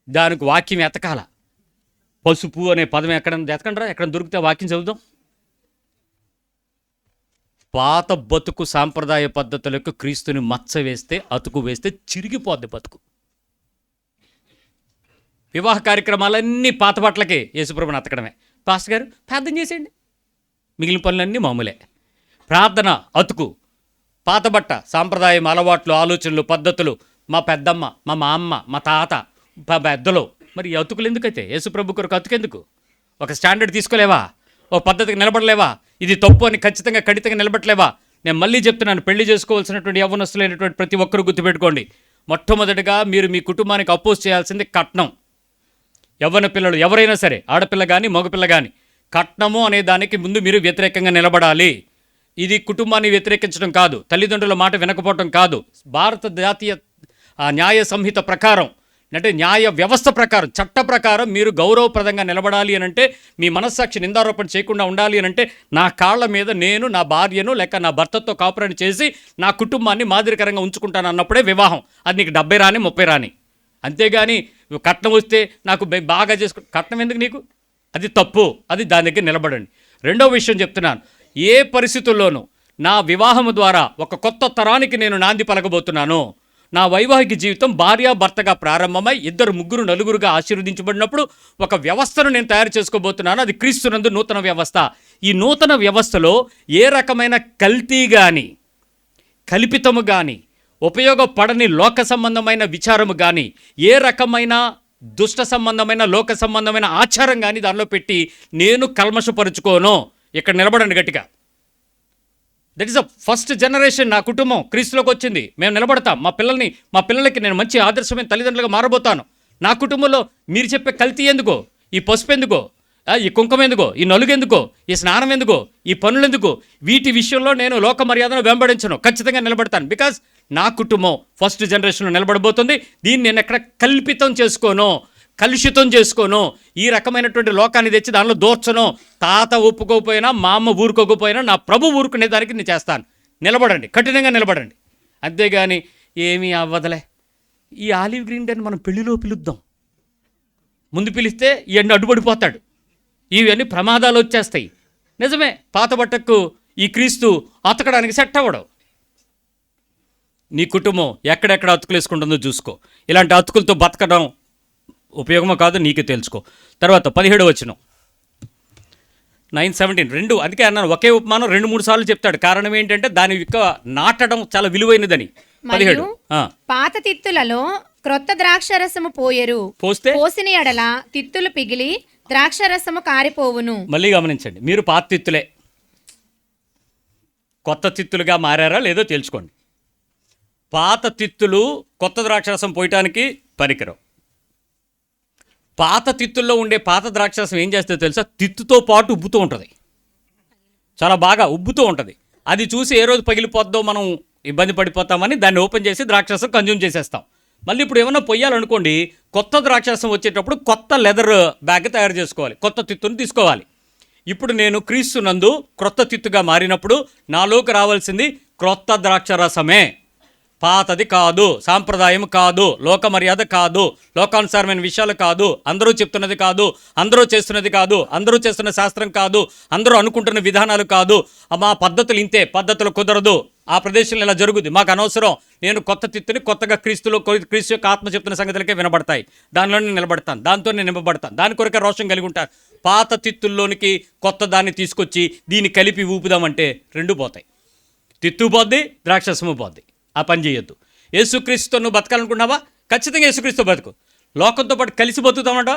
Speaker 1: దానికి వాక్యం ఎతకాల. పసుపు అనే పదం ఎక్కడ దొరికితే వాక్యం చదువుదాం. పాత బతుకు సాంప్రదాయ పద్ధతులకు క్రీస్తుని మచ్చ వేస్తే, అతుకు వేస్తే చిరిగిపోద్ది బతుకు. వివాహ కార్యక్రమాలన్నీ పాత బట్టలకే యేసుప్రభుని అతకడమే. పాస్టర్ గారు ప్రార్థన చేసేయండి, మిగిలిన పనులన్నీ మామూలే. ప్రార్థన అతుకు, పాత బట్ట, సాంప్రదాయం, అలవాట్లు, ఆలోచనలు, పద్ధతులు, మా పెద్దమ్మ, మా అమ్మ, మా తాత, మా పెద్దలు. మరి ఈ అతుకులు ఎందుకైతే? యేసుప్రభు కొరకు అతుకెందుకు? ఒక స్టాండర్డ్ తీసుకోలేవా? ఒక పద్ధతికి నిలబడలేవా? ఇది తప్పు అని ఖచ్చితంగా ఖండితంగా నిలబడలేవా? నేను మళ్ళీ చెప్తున్నాను, పెళ్లి చేసుకోవాల్సినటువంటి యవ్వనస్తులైనటువంటి ప్రతి ఒక్కరు గుర్తుపెట్టుకోండి. మొట్టమొదటిగా మీరు మీ కుటుంబానికి అపోజ్ చేయాల్సింది కట్నం. యవ్వన పిల్లలు ఎవరైనా సరే, ఆడపిల్ల కానీ మగపిల్ల కానీ, కట్నము అనే దానికి ముందు మీరు వ్యతిరేకంగా నిలబడాలి. ఇది కుటుంబాన్ని వ్యతిరేకించడం కాదు, తల్లిదండ్రుల మాట వినకపోవటం కాదు. భారత జాతీయ న్యాయ సంహిత ప్రకారం, అంటే న్యాయ వ్యవస్థ ప్రకారం, చట్ట ప్రకారం మీరు గౌరవప్రదంగా నిలబడాలి అని అంటే, మీ మనస్సాక్షి నిందారోపణ చేయకుండా ఉండాలి అని అంటే, నా కాళ్ళ మీద నేను నా భార్యను లేక నా భర్తతో కాపురాన్ని చేసి నా కుటుంబాన్ని మాదిరికరంగా ఉంచుకుంటాను అన్నప్పుడే వివాహం. అది నీకు 70 రాని 30 రాని. అంతేగాని కట్నం వస్తే నాకు బాగా కట్నం ఎందుకు నీకు? అది తప్పు. అది దాని దగ్గర నిలబడండి. రెండో విషయం చెప్తున్నాను, ఏ పరిస్థితుల్లోనూ నా వివాహము ద్వారా ఒక కొత్త తరానికి నేను నాంది పలకబోతున్నాను. నా వైవాహిక జీవితం భార్యాభర్తగా ప్రారంభమై 2, 3, 4గా ఆశీర్వదించబడినప్పుడు ఒక వ్యవస్థను నేను తయారు చేసుకోబోతున్నాను. అది క్రీస్తునందు నూతన వ్యవస్థ. ఈ నూతన వ్యవస్థలో ఏ రకమైన కల్తీ కానీ, కల్పితము కానీ, ఉపయోగపడని లోక సంబంధమైన విచారము కానీ, ఏ రకమైన దుష్ట సంబంధమైన లోక సంబంధమైన ఆచారం కానీ దానిలో పెట్టి నేను కల్మషపరుచుకోను. ఇక్కడ నిలబడండి గట్టిగా. That is a first generation. నా కుటుంబం క్రీస్తులోకి వచ్చింది, మేము నిలబడతాం. మా పిల్లలకి నేను మంచి ఆదర్శమైన తల్లిదండ్రులుగా మారబోతాను. నా కుటుంబంలో మీరు చెప్పే కల్తీ ఎందుకో, ఈ పసుపు ఎందుకో, ఈ కుంకుమ ఎందుకో, ఈ నలుగు ఎందుకో, ఈ స్నానం ఎందుకో, ఈ పనులు ఎందుకో, వీటి విషయంలో నేను లోక మర్యాదను వెంబడించను. ఖచ్చితంగా నిలబడతాను. బికాజ్ నా కుటుంబం ఫస్ట్ జనరేషన్లో నిలబడబోతుంది. దీన్ని నేను ఎక్కడ కల్పితం చేసుకోను, కలుషితం చేసుకోను. ఈ రకమైనటువంటి లోకాన్ని తెచ్చి దానిలో దోర్చను. తాత ఒప్పుకోకపోయినా, మా అమ్మ ఊరుకోకపోయినా, నా ప్రభు ఊరుకునే దానికి నేను చేస్తాను. నిలబడండి, కఠినంగా నిలబడండి. అంతేగాని ఏమీ అవ్వదలే, ఈ ఆలివ్ గ్రీన్ డేని మనం పెళ్లిలో పిలుద్దాం. ముందు పిలిస్తే ఇవన్నీ అడ్డుపడిపోతాడు, ఇవన్నీ ప్రమాదాలు వచ్చేస్తాయి. నిజమే, పాత బట్టకు ఈ క్రీస్తు అతకడానికి సెట్ అవ్వడం. నీ కుటుంబం ఎక్కడెక్కడ అతుకులు వేసుకుంటుందో చూసుకో. ఇలాంటి అతుకులతో బతకడం ఉపయోగమో కాదు నీకే తెలుసుకో. తర్వాత 17వ వచనం, 9:17 రెండు. అందుకే అన్నాను, ఒకే ఉపమానం 2-3 సార్లు చెప్తాడు. కారణం ఏంటంటే దాని యొక్క నాటడం చాలా విలువైనదని. 17
Speaker 2: పాత తిత్తులలో క్రొత్త ద్రాక్షరసము పోయెరు, పోసిన ఎడల తిత్తులు పిగిలి ద్రాక్షరసము కారిపోవును.
Speaker 1: మళ్ళీ గమనించండి, మీరు పాత తిత్తులే, కొత్త తిత్తులుగా మారారా లేదో తెలుసుకోండి. పాత తిత్తులు కొత్త ద్రాక్షరసం పోయటానికి పరికరం. పాత తిత్తుల్లో ఉండే పాత ద్రాక్షరసం ఏం చేస్తుందో తెలుసా? తిత్తుతో పాటు ఉబ్బుతూ ఉంటుంది, చాలా బాగా ఉబ్బుతూ ఉంటుంది. అది చూసి ఏ రోజు పగిలిపోద్దో మనం ఇబ్బంది పడిపోతామని దాన్ని ఓపెన్ చేసి ద్రాక్షరసం కన్జ్యూమ్ చేసేస్తాం. మళ్ళీ ఇప్పుడు ఏమన్నా పొయ్యాలనుకోండి, కొత్త ద్రాక్షరసం వచ్చేటప్పుడు కొత్త లెదర్ బ్యాగ్ తయారు చేసుకోవాలి, కొత్త తిత్తుని తీసుకోవాలి. ఇప్పుడు నేను క్రీస్తు నందు క్రొత్త తిత్తుగా మారినప్పుడు నాలోకి రావాల్సింది క్రొత్త ద్రాక్షరసమే, పాతది కాదు, సాంప్రదాయం కాదు, లోక మర్యాద కాదు, లోకానుసారమైన విషయాలు కాదు, అందరూ చెప్తున్నది కాదు, అందరూ చేస్తున్నది కాదు, అందరూ చేస్తున్న శాస్త్రం కాదు, అందరూ అనుకుంటున్న విధానాలు కాదు. మా పద్ధతులు ఇంతే, పద్ధతులు కుదరదు, ఆ ప్రదేశంలో ఇలా జరుగుద్ది, మాకు అనవసరం. నేను కొత్త తిత్తుని, కొత్తగా క్రీస్తు యొక్క ఆత్మ చెప్తున్న సంగతులకే వినబడతాయి, దానిలో నేను నిలబడతాను, దాంతో నేను నింపబడతాను, దాని కొరకే రోషం కలిగి ఉంటాను. పాత తిత్తుల్లోనికి కొత్త దాన్ని తీసుకొచ్చి దీన్ని కలిపి ఊపుదామంటే రెండు పోతాయి, తిత్తు పోద్ది, ద్రాక్షరసము పోద్ది. ఆ పని చేయొద్దు. యేసుక్రీస్తుతో నువ్వు బతకాలనుకున్నావా? ఖచ్చితంగా యేసుక్రీస్తు బతుకు. లోకంతో పాటు కలిసి బతుకుతామంట?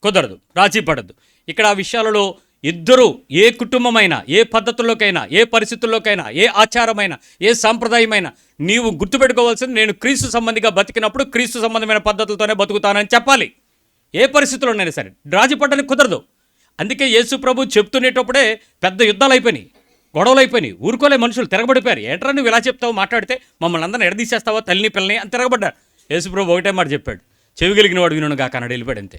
Speaker 1: కుదరదు, రాజీ పడద్దు. ఇక్కడ ఆ విషయాలలో ఇద్దరు, ఏ కుటుంబమైనా, ఏ పద్ధతుల్లోకైనా, ఏ పరిస్థితుల్లోకైనా, ఏ ఆచారమైనా, ఏ సాంప్రదాయమైనా నీవు గుర్తుపెట్టుకోవాల్సింది, నేను క్రీస్తు సంబంధిగా బతికినప్పుడు క్రీస్తు సంబంధమైన పద్ధతులతోనే బతుకుతానని చెప్పాలి. ఏ పరిస్థితుల్లోనైనా సరే రాజీ పడడానికి కుదరదు. అందుకే యేసు ప్రభు చెప్తునేటప్పుడే పెద్ద యుద్ధాలు అయిపోయినాయి, గొడవలు అయిపోయినాయి, ఊరుకోలే, మనుషులు తిరగబడిపోయారు. ఏంట్రా నువ్వు ఇలా చెప్తావు, మాట్లాడితే మమ్మల్ని అందరిని ఎడదీసేస్తావా, తల్లిని పిల్లని అని తిరగబడ్డారు. యేసుప్రభు ఒకటే మాట చెప్పాడు, చెవి కలిగిన వాడు వినును గాక అన్నాడు, వెళ్ళిపోయాడు అంతే.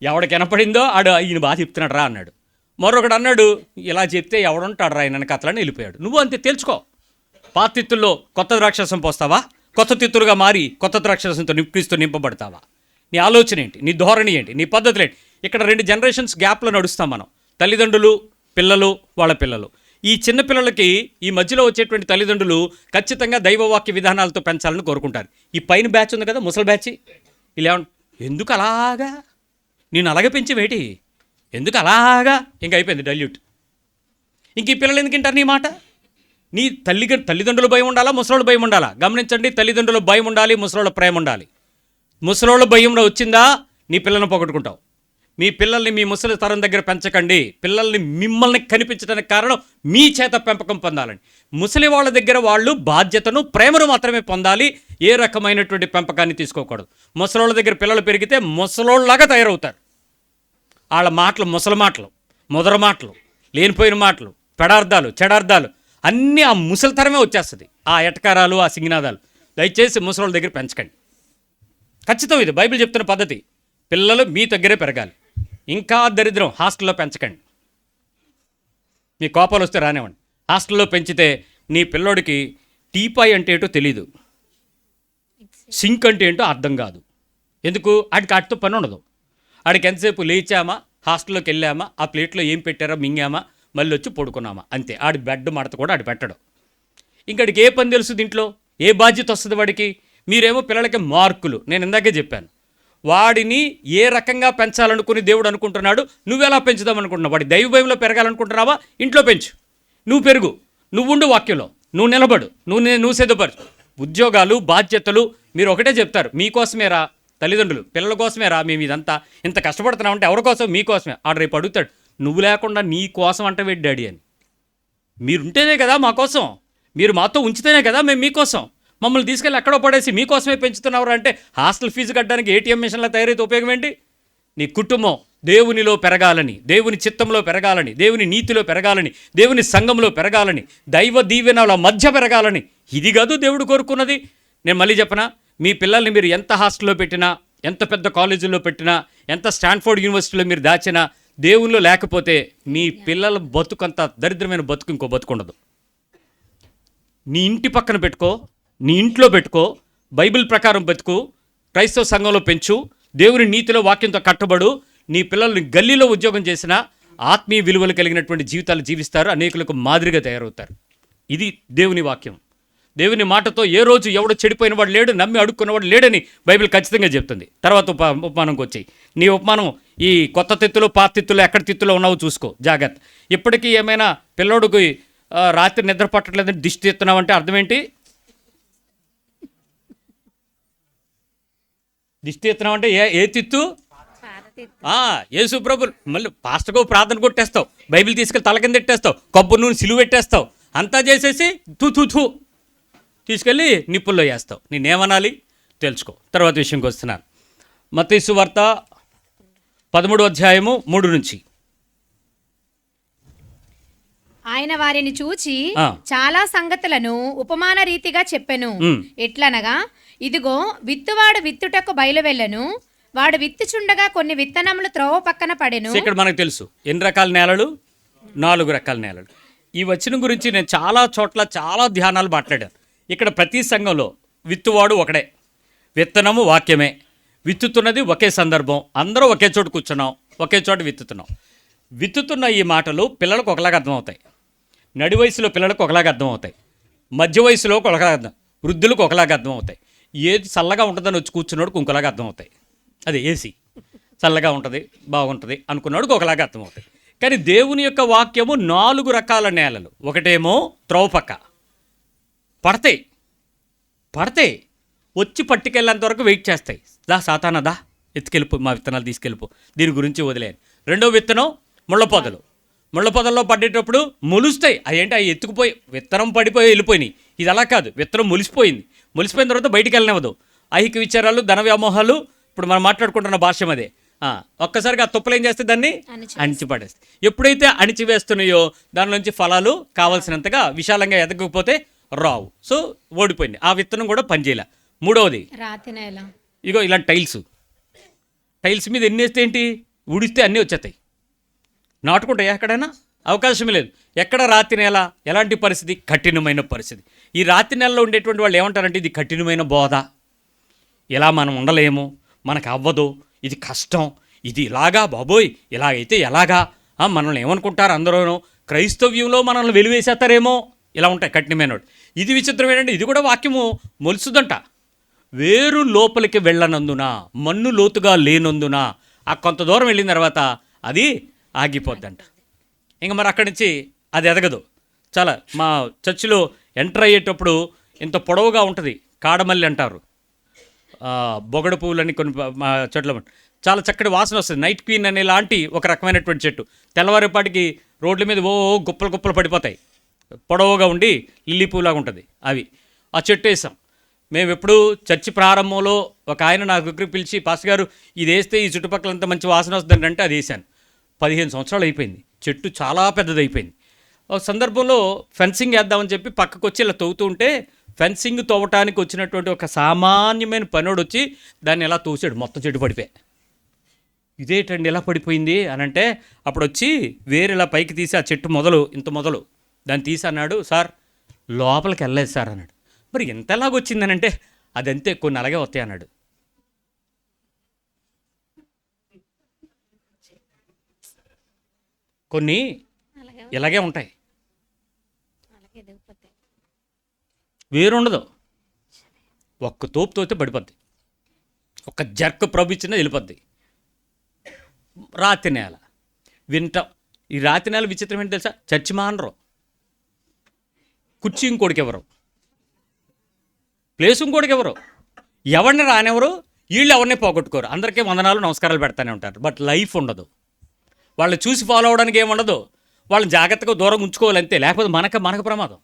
Speaker 1: ఎవడికి వినపడిందో ఆడు ఈయన బాగా చెప్తున్నాడు రా అన్నాడు. మరొకడు అన్నాడు, ఇలా చెప్తే ఎవడుంటాడు రా ఆయన కథలని వెళ్ళిపోయాడు. నువ్వు అంతే తేల్చుకో. పాత తిత్తుల్లో కొత్త ద్రాక్షరసం పోస్తావా? కొత్త తిత్తులుగా మారి కొత్త ద్రాక్షరసంతో క్రీస్తు నింపబడతావా? నీ ఆలోచన ఏంటి? నీ ధోరణి ఏంటి? నీ పద్ధతులు ఏంటి? ఇక్కడ 2 జనరేషన్స్ గ్యాప్లో నడుస్తాం మనం, తల్లిదండ్రులు, పిల్లలు, వాళ్ళ పిల్లలు. ఈ చిన్న పిల్లలకి ఈ మధ్యలో వచ్చేటువంటి తల్లిదండ్రులు ఖచ్చితంగా దైవవాక్య విధానాలతో పెంచాలని కోరుకుంటారు. ఈ పైన బ్యాచ్ ఉంది కదా, ముసలి బ్యాచ్, ఇలా ఎందుకు అలాగా నేను అలాగే పెంచేవేటి, ఎందుకు అలాగా, ఇంక అయిపోయింది డల్యూట్. ఇంక ఈ పిల్లలు ఎందుకు వింటారు నీ మాట? నీ తల్లిదండ్రుల భయం ఉండాలా, ముసలోళ్ళ భయం ఉండాలా? గమనించండి, తల్లిదండ్రుల భయం ఉండాలి, ముసలోళ్ళ ప్రేమ ఉండాలి. ముసలోళ్ళ భయంలో వచ్చిందా నీ పిల్లలను పోగొట్టుకుంటావు. మీ పిల్లల్ని మీ ముసలి తరం దగ్గర పెంచకండి. పిల్లల్ని మిమ్మల్ని కనిపించడానికి కారణం మీ చేత పెంపకం పొందాలని. ముసలి వాళ్ళ దగ్గర వాళ్ళు బాధ్యతను, ప్రేమను మాత్రమే పొందాలి, ఏ రకమైనటువంటి పెంపకాన్ని తీసుకోకూడదు. ముసలోళ్ళ దగ్గర పిల్లలు పెరిగితే ముసలోళ్ళలాగా తయారవుతారు. వాళ్ళ మాటలు ముసలి మాటలు, ముదర మాటలు, లేనిపోయిన మాటలు, పెడార్థాలు, చెడార్థాలు అన్నీ ఆ ముసలితరమే వచ్చేస్తుంది, ఆ ఎటకారాలు, ఆ సింగినాదాలు. దయచేసి ముసలోళ్ళ దగ్గర పెంచకండి. ఖచ్చితం, ఇది బైబిల్ చెప్తున్న పద్ధతి. పిల్లలు మీ దగ్గరే పెరగాలి. ఇంకా దరిద్రం, హాస్టల్లో పెంచకండి. మీ కోపాలు వస్తే రానివ్వండి. హాస్టల్లో పెంచితే నీ పిల్లోడికి టీపాయ్ అంటే ఏంటో తెలీదు, సింక్ అంటే ఏంటో అర్థం కాదు. ఎందుకు? ఆడితో పని ఉండదు. ఆడికి ఎంతసేపు లేచామా, హాస్టల్లోకి వెళ్ళామా, ఆ ప్లేట్లో ఏం పెట్టారో మింగామా, మళ్ళీ వచ్చి పడుకున్నామా, అంతే. ఆడి బెడ్ మడత కూడా ఆడి పెట్టడం. ఇంకడికి ఏ పని తెలుసు, దీంట్లో ఏ బాధ్యత వస్తుంది వాడికి? మీరేమో పిల్లలకి మార్కులు, నేను ఇందాకే చెప్పాను, వాడిని ఏ రకంగా పెంచాలనుకుని దేవుడు అనుకుంటున్నాడు, నువ్వెలా పెంచుదాం అనుకుంటున్నావు? వాడి దైవ భయంలో పెరగాలనుకుంటున్నావా? ఇంట్లో పెంచు, నువ్వు పెరుగు, నువ్వుండు వాక్యంలో, నువ్వు నిలబడు, నువ్వు సిద్ధపరచు. ఉద్యోగాలు, బాధ్యతలు మీరు ఒకటే చెప్తారు, మీకోసమేరా తల్లిదండ్రులు, పిల్లల కోసమేరా మేము ఇదంతా ఇంత కష్టపడుతున్నామంటే ఎవరి కోసం? మీకోసమే. ఆడు రేపు అడుగుతాడు, నువ్వు లేకుండా నీ కోసం అంటే వెడ్ డాడీ అని. మీరుంటేనే కదా మా కోసం, మీరు మాతో ఉంచితేనే కదా మేము మీకోసం. మమ్మల్ని తీసుకెళ్ళి ఎక్కడో పడేసి మీకోసమే పెంచుతున్నవారు అంటే హాస్టల్ ఫీజు కట్టడానికి ఏటీఎం మిషన్లో తయారైతే ఉపయోగం ఏంటి? నీ కుటుంబం దేవునిలో పెరగాలని, దేవుని చిత్తంలో పెరగాలని, దేవుని నీతిలో పెరగాలని, దేవుని సంఘంలో పెరగాలని, దైవ దీవెనల మధ్య పెరగాలని, ఇది కాదు దేవుడు కోరుకున్నది. నేను మళ్ళీ చెప్పనా, మీ పిల్లల్ని మీరు ఎంత హాస్టల్లో పెట్టినా, ఎంత పెద్ద కాలేజీల్లో పెట్టినా, ఎంత స్టాన్ఫోర్డ్ యూనివర్సిటీలో మీరు దాచినా, దేవునిలో లేకపోతే మీ పిల్లల బతుకంత దరిద్రమైన బతుకు ఇంకో బతుకుండదు. నీ ఇంటి పక్కన పెట్టుకో, నీ ఇంట్లో పెట్టుకో, బైబిల్ ప్రకారం బతుకు, క్రైస్తవ సంఘంలో పెంచు, దేవుని నీతిలో వాక్యంతో కట్టబడు. నీ పిల్లల్ని గల్లీలో ఉద్యోగం చేసినా ఆత్మీయ విలువలు కలిగినటువంటి జీవితాలు జీవిస్తారు, అనేకులకు మాదిరిగా తయారవుతారు. ఇది దేవుని వాక్యం. దేవుని మాటతో ఏ రోజు ఎవడో చెడిపోయిన వాడు లేడు, నమ్మి అడుక్కున్నవాడు లేడని బైబిల్ ఖచ్చితంగా చెప్తుంది. తర్వాత ఉపమానంకి వచ్చాయి. నీ ఉపమానం ఈ కొత్త తిత్తులు, పాత తిత్తులు, ఎక్కడ తిత్తులో ఉన్నావో చూసుకో, జాగ్రత్త. ఇప్పటికీ ఏమైనా పిల్లోడికి రాత్రి నిద్ర పట్టట్లేదని దిష్టి తీస్తున్నావు అంటే అర్థం ఏంటి? దిష్టి తీస్తున్నావు అంటే ఏ తిత్తు? యేసు ప్రభులు. మళ్ళీ పాస్టర్కు ప్రార్థన కొట్టేస్తావు, బైబిల్ తీసుకెళ్ళి తల కింద పెట్టేస్తావు, కొబ్బరి నూనె సిలువ పెట్టేస్తావు, అంతా చేసేసి తూ తీసుకెళ్ళి నిప్పుల్లో వేస్తావు. నేనేమనాలి తెలుసుకో. తర్వాత విషయంకి వస్తున్నాను. మత్తయి సువార్త 13వ అధ్యాయము 3 నుంచి.
Speaker 2: ఆయన వారిని చూచి
Speaker 1: ఆ.
Speaker 2: చాలా సంగతులను ఉపమాన రీతిగా చెప్పెను. ఎట్లనగా, ఇదిగో విత్తువాడు విత్తుటకు బయలువెళ్ళెను. వాడు విత్తుచుండగా కొన్ని విత్తనములు త్రోవ పక్కన పడెను.
Speaker 1: సో ఇక్కడ మనకు తెలుసు ఎన్ని రకాల నేలలు, 4 రకాల నేలలు. ఈ వచనం గురించి నేను చాలా చోట్ల చాలా ధ్యానాలు మాట్లాడాను. ఇక్కడ ప్రతి సంఘంలో విత్తువాడు ఒకడే, విత్తనము వాక్యమే, విత్తుతున్నది ఒకే సందర్భం, అందరూ ఒకే చోట కూర్చున్నాం, ఒకే చోట విత్తుతున్నాం. విత్తుతున్న ఈ మాటలు పిల్లలకు ఒకలాగా అర్థమవుతాయి, నడి వయసులో పిల్లలకు ఒకలాగా అర్థమవుతాయి, మధ్య వయసులో ఒకలాగా అర్థం, వృద్ధులకు ఒకలాగా అర్థమవుతాయి. ఏది చల్లగా ఉంటుందని వచ్చి కూర్చున్నోడికి ఇంకోలాగా అర్థమవుతాయి. అది ఏసీ చల్లగా ఉంటుంది బాగుంటుంది అనుకున్నోడికి ఒకలాగా అర్థమవుతాయి. కానీ దేవుని యొక్క వాక్యము 4 రకాల నేలలు. ఒకటేమో త్రోవపక్క, పడతాయి వచ్చి పట్టుకెళ్ళేంత వరకు వెయిట్ చేస్తాయి. దా సాతానా దా ఎత్తుకెళ్ళిపో, మా విత్తనాలు తీసుకెళ్ళిపో, దీని గురించి వదిలేను. రెండో విత్తనం ముళ్ళపొదల్లో పడేటప్పుడు మొలుస్తాయి. అదేంటి అవి ఎత్తుకుపోయి విత్తనం పడిపోయి వెళ్ళిపోయినాయి. ఇది అలా కాదు, విత్తనం మొలిసిపోయిన తర్వాత బయటికి వెళ్ళనివ్వదు. ఐహిక విచారాలు, ధన వ్యామోహాలు, ఇప్పుడు మనం మాట్లాడుకుంటున్న భాష్యం అదే. ఒక్కసారిగా ఆ తుప్పలు ఏం చేస్తే దాన్ని అణిచిపడేస్తాయి. ఎప్పుడైతే అణిచివేస్తున్నాయో దాని నుంచి ఫలాలు కావాల్సినంతగా విశాలంగా ఎదగకపోతే రావు. సో ఓడిపోయింది, ఆ విత్తనం కూడా పనిచేయాల. మూడవది
Speaker 2: రాతి నేల.
Speaker 1: ఇగో ఇలాంటి టైల్స్ మీద ఎన్ని వేస్తే ఏంటి, ఊడిస్తే అన్నీ వచ్చేస్తాయి. నాటుకుంటాయా ఎక్కడైనా? అవకాశమే లేదు. ఎక్కడ రాతి నేల, ఎలాంటి పరిస్థితి? కఠినమైన పరిస్థితి. ఈ రాతి నేలలో ఉండేటువంటి వాళ్ళు ఏమంటారంటే ఇది కఠినమైన బోధ, ఇలా మనం ఉండలేము, మనకు అవ్వదు, ఇది కష్టం, ఇది ఇలాగా బాబోయ్, ఇలాగైతే ఎలాగా, మనల్ని ఏమనుకుంటారు అందరూనూ, క్రైస్తవ్యంలో మనల్ని వెలివేసేస్తారేమో, ఇలా ఉంటాయి కఠినమైనవాడు. ఇది విచిత్రం ఏంటంటే ఇది కూడా వాక్యము మొలుసుదంట. వేరు లోపలికి వెళ్ళనందున, మన్ను లోతుగా లేనందున ఆ కొంత దూరం వెళ్ళిన తర్వాత అది ఆగిపోద్దంట. ఇంకా మరి అక్కడి నుంచి అది ఎదగదు. చాలా మా చర్చిలో ఎంటర్ అయ్యేటప్పుడు ఇంత పొడవుగా ఉంటుంది, కాడమల్లి అంటారు, బొగడ పువ్వులని కొన్ని మా చెట్ల చాలా చక్కటి వాసన వస్తుంది. నైట్ క్వీన్ అనే లాంటి ఒక రకమైనటువంటి చెట్టు. తెల్లవారేపాటికి రోడ్ల మీద గుప్పలు పడిపోతాయి, పొడవుగా ఉండి లిల్లీ పువ్వులాగా ఉంటుంది. అవి ఆ చెట్టు వేసాం మేము. ఎప్పుడు చర్చి ప్రారంభంలో ఒక ఆయన నా దగ్గరికి పిలిచి, పాస్టర్ గారు ఇది వేస్తే ఈ చుట్టుపక్కలంతా మంచి వాసన వస్తుందంటే అంటే అది వేసాను. 15 సంవత్సరాలు అయిపోయింది, చెట్టు చాలా పెద్దది అయిపోయింది. ఒక సందర్భంలో ఫెన్సింగ్ వేద్దామని చెప్పి పక్కకు వచ్చి ఇలా తవ్వుతూ ఉంటే ఫెన్సింగ్ తవ్వటానికి వచ్చినటువంటి ఒక సామాన్యమైన పనోడు వచ్చి దాన్ని ఎలా తోసాడు, మొత్తం చెట్టు పడిపోయి. ఇదేంటండి ఎలా పడిపోయింది అని అంటే అప్పుడు వచ్చి వేరే ఇలా పైకి తీసి ఆ చెట్టు ఇంత మొదలు దాన్ని తీసి అన్నాడు, సార్ లోపలికి వెళ్ళలేదు సార్ అన్నాడు. మరి ఎంత ఎలాగొచ్చిందని అంటే అదంతే, కొన్ని అలాగే వస్తాయి అన్నాడు. కొన్ని ఇలాగే ఉంటాయి, వేరుండదు. ఒక్క తోపు తోస్తే పడిపోద్ది, ఒక్క జర్క్ ప్రభు వెళ్ళిపోద్ది. రాతి నేల వింటాం. ఈ రాతి నేల విచిత్రం ఏంటి తెలుసా? చర్చి మానరు, కుర్చీ ఇంకోడికి ఎవరు, ప్లేస్ ఇంకోటికి ఎవరు, ఎవరిని రానివ్వరు, వీళ్ళు ఎవరిని పోగొట్టుకోరు. అందరికీ వందనాలు నమస్కారాలు పెడతానే ఉంటారు. బట్ లైఫ్ ఉండదు, వాళ్ళు చూసి ఫాలో అవడానికి ఏముండదు. వాళ్ళని జాగ్రత్తగా దూరం ఉంచుకోవాలంతే, లేకపోతే మనకు ప్రమాదం.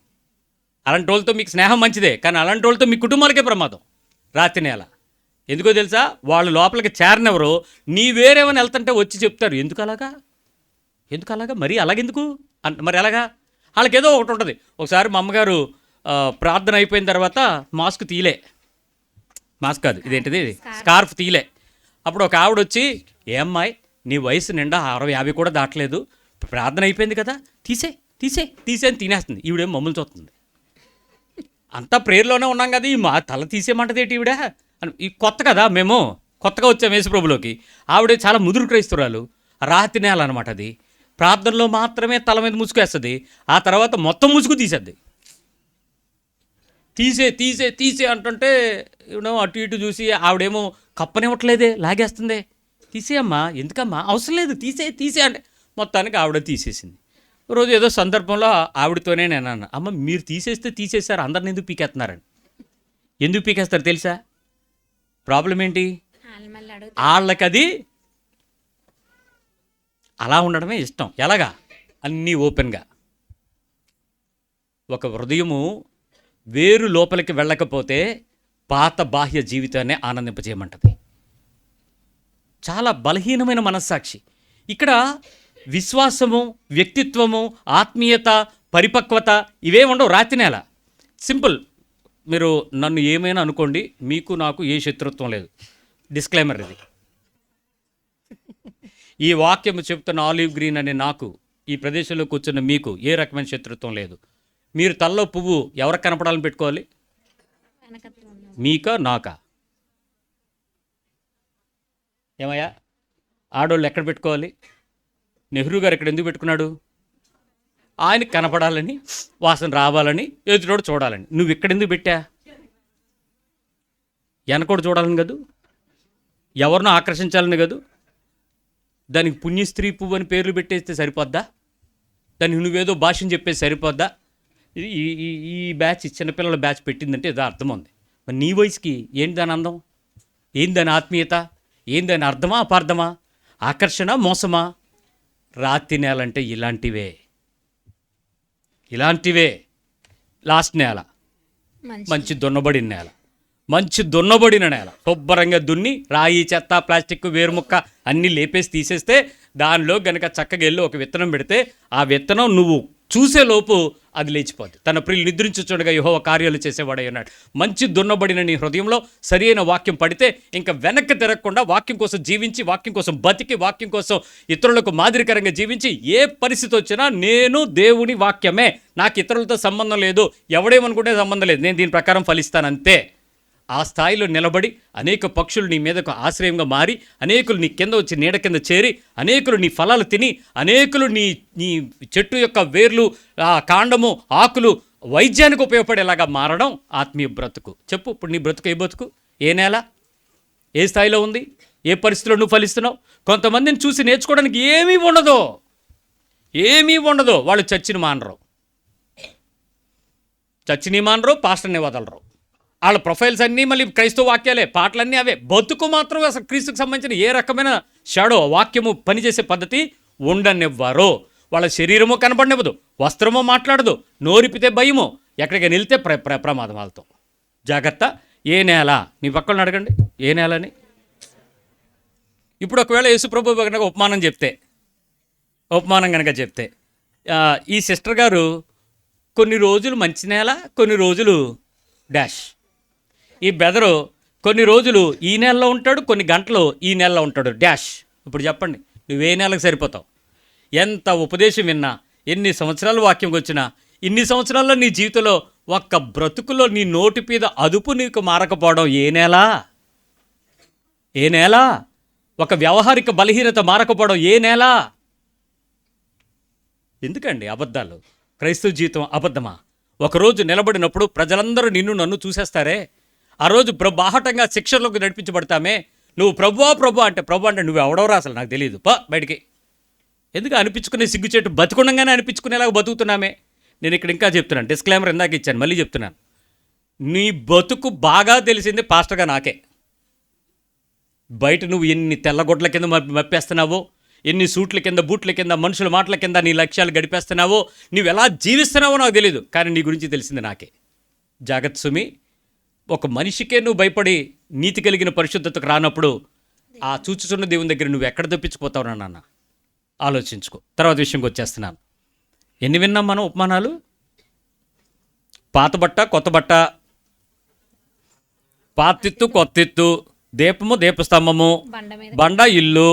Speaker 1: అలాంటి వాళ్ళతో మీకు స్నేహం మంచిదే, కానీ అలాంటి వాళ్ళతో మీ కుటుంబాలకే ప్రమాదం. రాతి నేల ఎందుకో తెలుసా? వాళ్ళు లోపలికి చేరనివ్వరు, నీ వేరేమని వెళ్తుంటే వచ్చి చెప్తారు, ఎందుకు అలాగా మరి అలాగెందుకు మరి అలాగా. వాళ్ళకి ఏదో ఒకటి ఉంటుంది. ఒకసారి మా అమ్మగారు ప్రార్థన అయిపోయిన తర్వాత మాస్క్ కాదు ఇదేంటిది స్కార్ఫ్ తీయలే. అప్పుడు ఒక ఆవిడ వచ్చి, ఏ అమ్మాయి నీ వయసు నిండా 60-50 కూడా దాటలేదు, ప్రార్థన అయిపోయింది కదా, తీసే అని తినేస్తుంది. ఈవిడేం మమ్మల్ని చూస్తుంది. అంతా ప్రేయర్లోనే ఉన్నాం కదా, ఈ మా తల తీసేయమంటది ఏంటి ఈవిడ అని. ఈ కొత్త కదా, మేము కొత్తగా వచ్చాం యేసుప్రభులోకి. ఆవిడ చాలా ముదురు క్రైస్తురాలు, రాతి నేల అనమాట. అది ప్రార్థనలో మాత్రమే తల మీద ముసుకేస్తుంది, ఆ తర్వాత మొత్తం ముసుగు తీసేద్ది. తీసే అంటుంటే అటు ఇటు చూసి ఆవిడేమో కప్పనివ్వట్లేదే, లాగేస్తుంది. తీసేయమ్మా, ఎందుకమ్మా, అవసరం లేదు, తీసే అంటే మొత్తానికి ఆవిడ తీసేసింది. రోజు ఏదో సందర్భంలో ఆవిడతోనే నేను అన్నా, అమ్మ మీరు తీసేసారు, అందరిని ఎందుకు పీకేస్తున్నారని. ఎందుకు పీకేస్తారు తెలుసా? ప్రాబ్లం ఏంటి? వాళ్ళకది అలా ఉండడమే ఇష్టం. ఎలాగా? అన్నీ ఓపెన్గా. ఒక హృదయము వేరు లోపలికి వెళ్ళకపోతే పాత బాహ్య జీవితాన్ని ఆనందింపజేయమంటది. చాలా బలహీనమైన మనస్సాక్షి. ఇక్కడ విశ్వాసము, వ్యక్తిత్వము, ఆత్మీయత, పరిపక్వత ఇవే ఉండవు. రాతి నేల. సింపుల్. మీరు నన్ను ఏమైనా అనుకోండి, మీకు నాకు ఏ శత్రుత్వం లేదు. డిస్క్లైమర్ ఇది. ఈ వాక్యం చెప్తున్న ఆలివ్ గ్రీన్ అనే నాకు, ఈ ప్రదేశంలో కూర్చున్న మీకు ఏ రకమైన శత్రుత్వం లేదు. మీరు తలలో పువ్వు ఎవరికి కనపడాలని పెట్టుకోవాలి? మీకా నాకా? ఏమయ్యా, ఆడోళ్ళు ఎక్కడ పెట్టుకోవాలి? నెహ్రూ గారు ఎక్కడ ఎందుకు పెట్టుకున్నాడు? ఆయనకి కనపడాలని, వాసన రావాలని, ఎదురోడు చూడాలని. నువ్వు ఇక్కడ ఎందుకు పెట్టా? వెనకోడు చూడాలని కదూ, ఎవరినో ఆకర్షించాలని కదూ. దానికి పుణ్యస్త్రీ పువ్వు అని పేర్లు పెట్టేస్తే సరిపోద్దా? దానికి నువ్వేదో భాషను చెప్పేసి సరిపోద్దా? ఈ ఈ ఈ బ్యాచ్, చిన్నపిల్లల బ్యాచ్ పెట్టిందంటే ఏదో అర్థం ఉంది. మరి నీ వయసుకి ఏంటి దాని అందం? ఏంటి దాని ఆత్మీయత? ఏంటి దాని అర్థమా అపార్థమా? ఆకర్షణ, మోసమా? రాతి నేల అంటే ఇలాంటివే. లాస్ట్ నేల మంచి దున్నబడిన నేల. మంచి దున్నబడిన నేల శుభ్రంగా దున్ని రాయి, చెత్త, ప్లాస్టిక్, వేరుముక్క అన్నీ లేపేసి తీసేస్తే దానిలో గనక చక్కగా వెళ్ళి ఒక విత్తనం పెడితే ఆ విత్తనం నువ్వు చూసేలోపు అది లేచిపోద్ది. తన ప్రియులు నిద్రించుచుండగా యెహోవా కార్యాలు చేసేవాడై ఉన్నాడు. మంచి దున్నబడిన నీ హృదయంలో సరి అయిన వాక్యం పడితే ఇంకా వెనక్కి తిరగకుండా వాక్యం కోసం జీవించి, వాక్యం కోసం బతికి, వాక్యం కోసం ఇతరులకు మాదిరికరంగా జీవించి, ఏ పరిస్థితి వచ్చినా నేను దేవుని వాక్యమే, నాకు ఇతరులతో సంబంధం లేదు, ఎవడేమనుకుంటే సంబంధం లేదు, నేను దీని ప్రకారం ఫలిస్తానంతే. ఆ స్థాయిలో నిలబడి అనేక పక్షులు నీ మీదకు ఆశ్రయంగా మారి, అనేకులు నీ కింద వచ్చి నీడ కింద చేరి, అనేకులు నీ ఫలాలు తిని, అనేకులు నీ నీ చెట్టు యొక్క వేర్లు, కాండము, ఆకులు వైద్యానికి ఉపయోగపడేలాగా మారడం ఆత్మీయ బ్రతుకు. చెప్పు, ఇప్పుడు నీ బ్రతుకు ఏ బ్రతుకు? ఏ నేల? ఏ స్థాయిలో ఉంది? ఏ పరిస్థితిలో నువ్వు ఫలిస్తున్నావు? కొంతమందిని చూసి నేర్చుకోవడానికి ఏమీ ఉండదు. వాళ్ళు చర్చిని మానరు, పాస్టర్ని వదలరు. వాళ్ళ ప్రొఫైల్స్ అన్నీ మళ్ళీ క్రైస్తవ వాక్యాలే, పాటలన్నీ అవే. బతుకు మాత్రం అసలు క్రీస్తుకు సంబంధించిన ఏ రకమైన షాడో వాక్యము పనిచేసే పద్ధతి ఉండనివ్వరు. వాళ్ళ శరీరము కనపడనివ్వదు, వస్త్రము మాట్లాడదు, నోరిపితే భయము, ఎక్కడికి వెళ్తే ప్రమాదం. వాళ్ళతో జాగ్రత్త. ఏ నేల? నీ పక్కన అడగండి, ఏ నేలని. ఇప్పుడు ఒకవేళ యేసుప్రభు కనుక ఉపమానం కనుక చెప్తే ఈ సిస్టర్ గారు కొన్ని రోజులు మంచి నేల, కొన్ని రోజులు డాష్. ఈ బెదరు కొన్ని రోజులు ఈ నెలలో ఉంటాడు, కొన్ని గంటలు ఈ నెలలో ఉంటాడు డాష్. ఇప్పుడు చెప్పండి, నువ్వే నెలకు సరిపోతావు? ఎంత ఉపదేశం విన్నా, ఎన్ని సంవత్సరాలు వాక్యంకి వచ్చినా, ఇన్ని సంవత్సరాల్లో నీ జీవితంలో ఒక్క బ్రతుకులో నీ నోటి మీద అదుపు నీకు మారకపోవడం ఏ నేల? ఒక వ్యవహారిక బలహీనత మారకపోవడం ఏ నేల? ఎందుకండి అబద్ధాలు? క్రైస్తవ జీవితం అబద్ధమా? ఒకరోజు నిలబడినప్పుడు ప్రజలందరూ నన్ను చూసేస్తారే, ఆ రోజు బాహటంగా శిక్షలోకి నడిపించబడతామే. నువ్వు ప్రభు అంటే నువ్వు ఎవడవరా అసలు నాకు తెలియదు, బయటికి. ఎందుకు అనిపించుకునే సిగ్గుచేటు బతుకుండగానే అనిపించుకునేలాగా బతుకుతున్నామే. నేను ఇక్కడ ఇంకా చెప్తున్నాను, డిస్క్లైమర్ ఇందాక ఇచ్చాను, మళ్ళీ చెప్తున్నాను. నీ బతుకు బాగా తెలిసింది పాస్టర్గా నాకే. బయట నువ్వు ఎన్ని తెల్లగొడ్ల కింద మప్పేస్తున్నావో, ఎన్ని సూట్ల కింద, బూట్ల కింద, మనుషుల మాటల కింద నీ లక్ష్యాలు గడిపేస్తున్నావో, నువ్వు ఎలా జీవిస్తున్నావో నాకు తెలియదు, కానీ నీ గురించి తెలిసింది నాకే. జాగ్రత్త సుమి. ఒక మనిషికే నువ్వు భయపడి నీతి కలిగిన పరిశుద్ధతకు రానప్పుడు ఆ చూచుచున్న దేవుని దగ్గర నువ్వు ఎక్కడ తప్పించిపోతావు నాన్న? ఆలోచించుకో. తర్వాత విషయంకి వచ్చేస్తున్నాను. ఎన్ని విన్నాం మనం ఉపమానాలు? పాత బట్ట, కొత్త బట్ట, పాతిత్తు, కొత్తిత్తు, దీపము, దీపస్తంభము, బండ, ఇల్లు.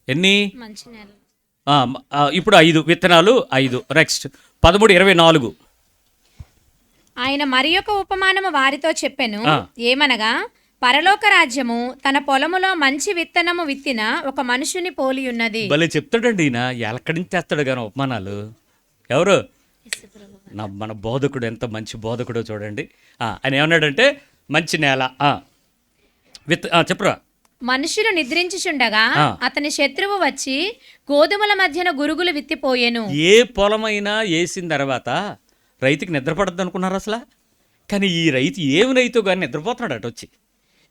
Speaker 1: ఎన్ని? ఇప్పుడు 5 విత్తనాలు, 5. నెక్స్ట్ 13:24.
Speaker 2: ఆయన మరి ఒక ఉపమానము వారితో చెప్పెను, ఏమనగా పరలోక రాజ్యము తన పొలములో మంచి విత్తనము విత్తిన ఒక మనుషుని పోలి ఉన్నది.
Speaker 1: భలే చెప్తాడండి ఈయన, ఎక్కడి నుంచి తెస్తాడు కానీ ఉపమానాలు. ఎవరు? మన బోధకుడు. ఎంత మంచి బోధకుడో చూడండి. ఆయన ఏమన్నాడంటే మంచి నేల చెప్పురా.
Speaker 2: మనుషులు నిద్రించుచుండగా అతని శత్రువు వచ్చి గోధుమల మధ్యన గురుగులు విత్తిపోయెను.
Speaker 1: ఏ పొలమైనా వేసిన తర్వాత రైతుకి నిద్రపడద్దు అనుకున్నారు అసలు. కానీ ఈ రైతు ఏమి రైతు కానీ నిద్రపోతున్నాడు అటు వచ్చి.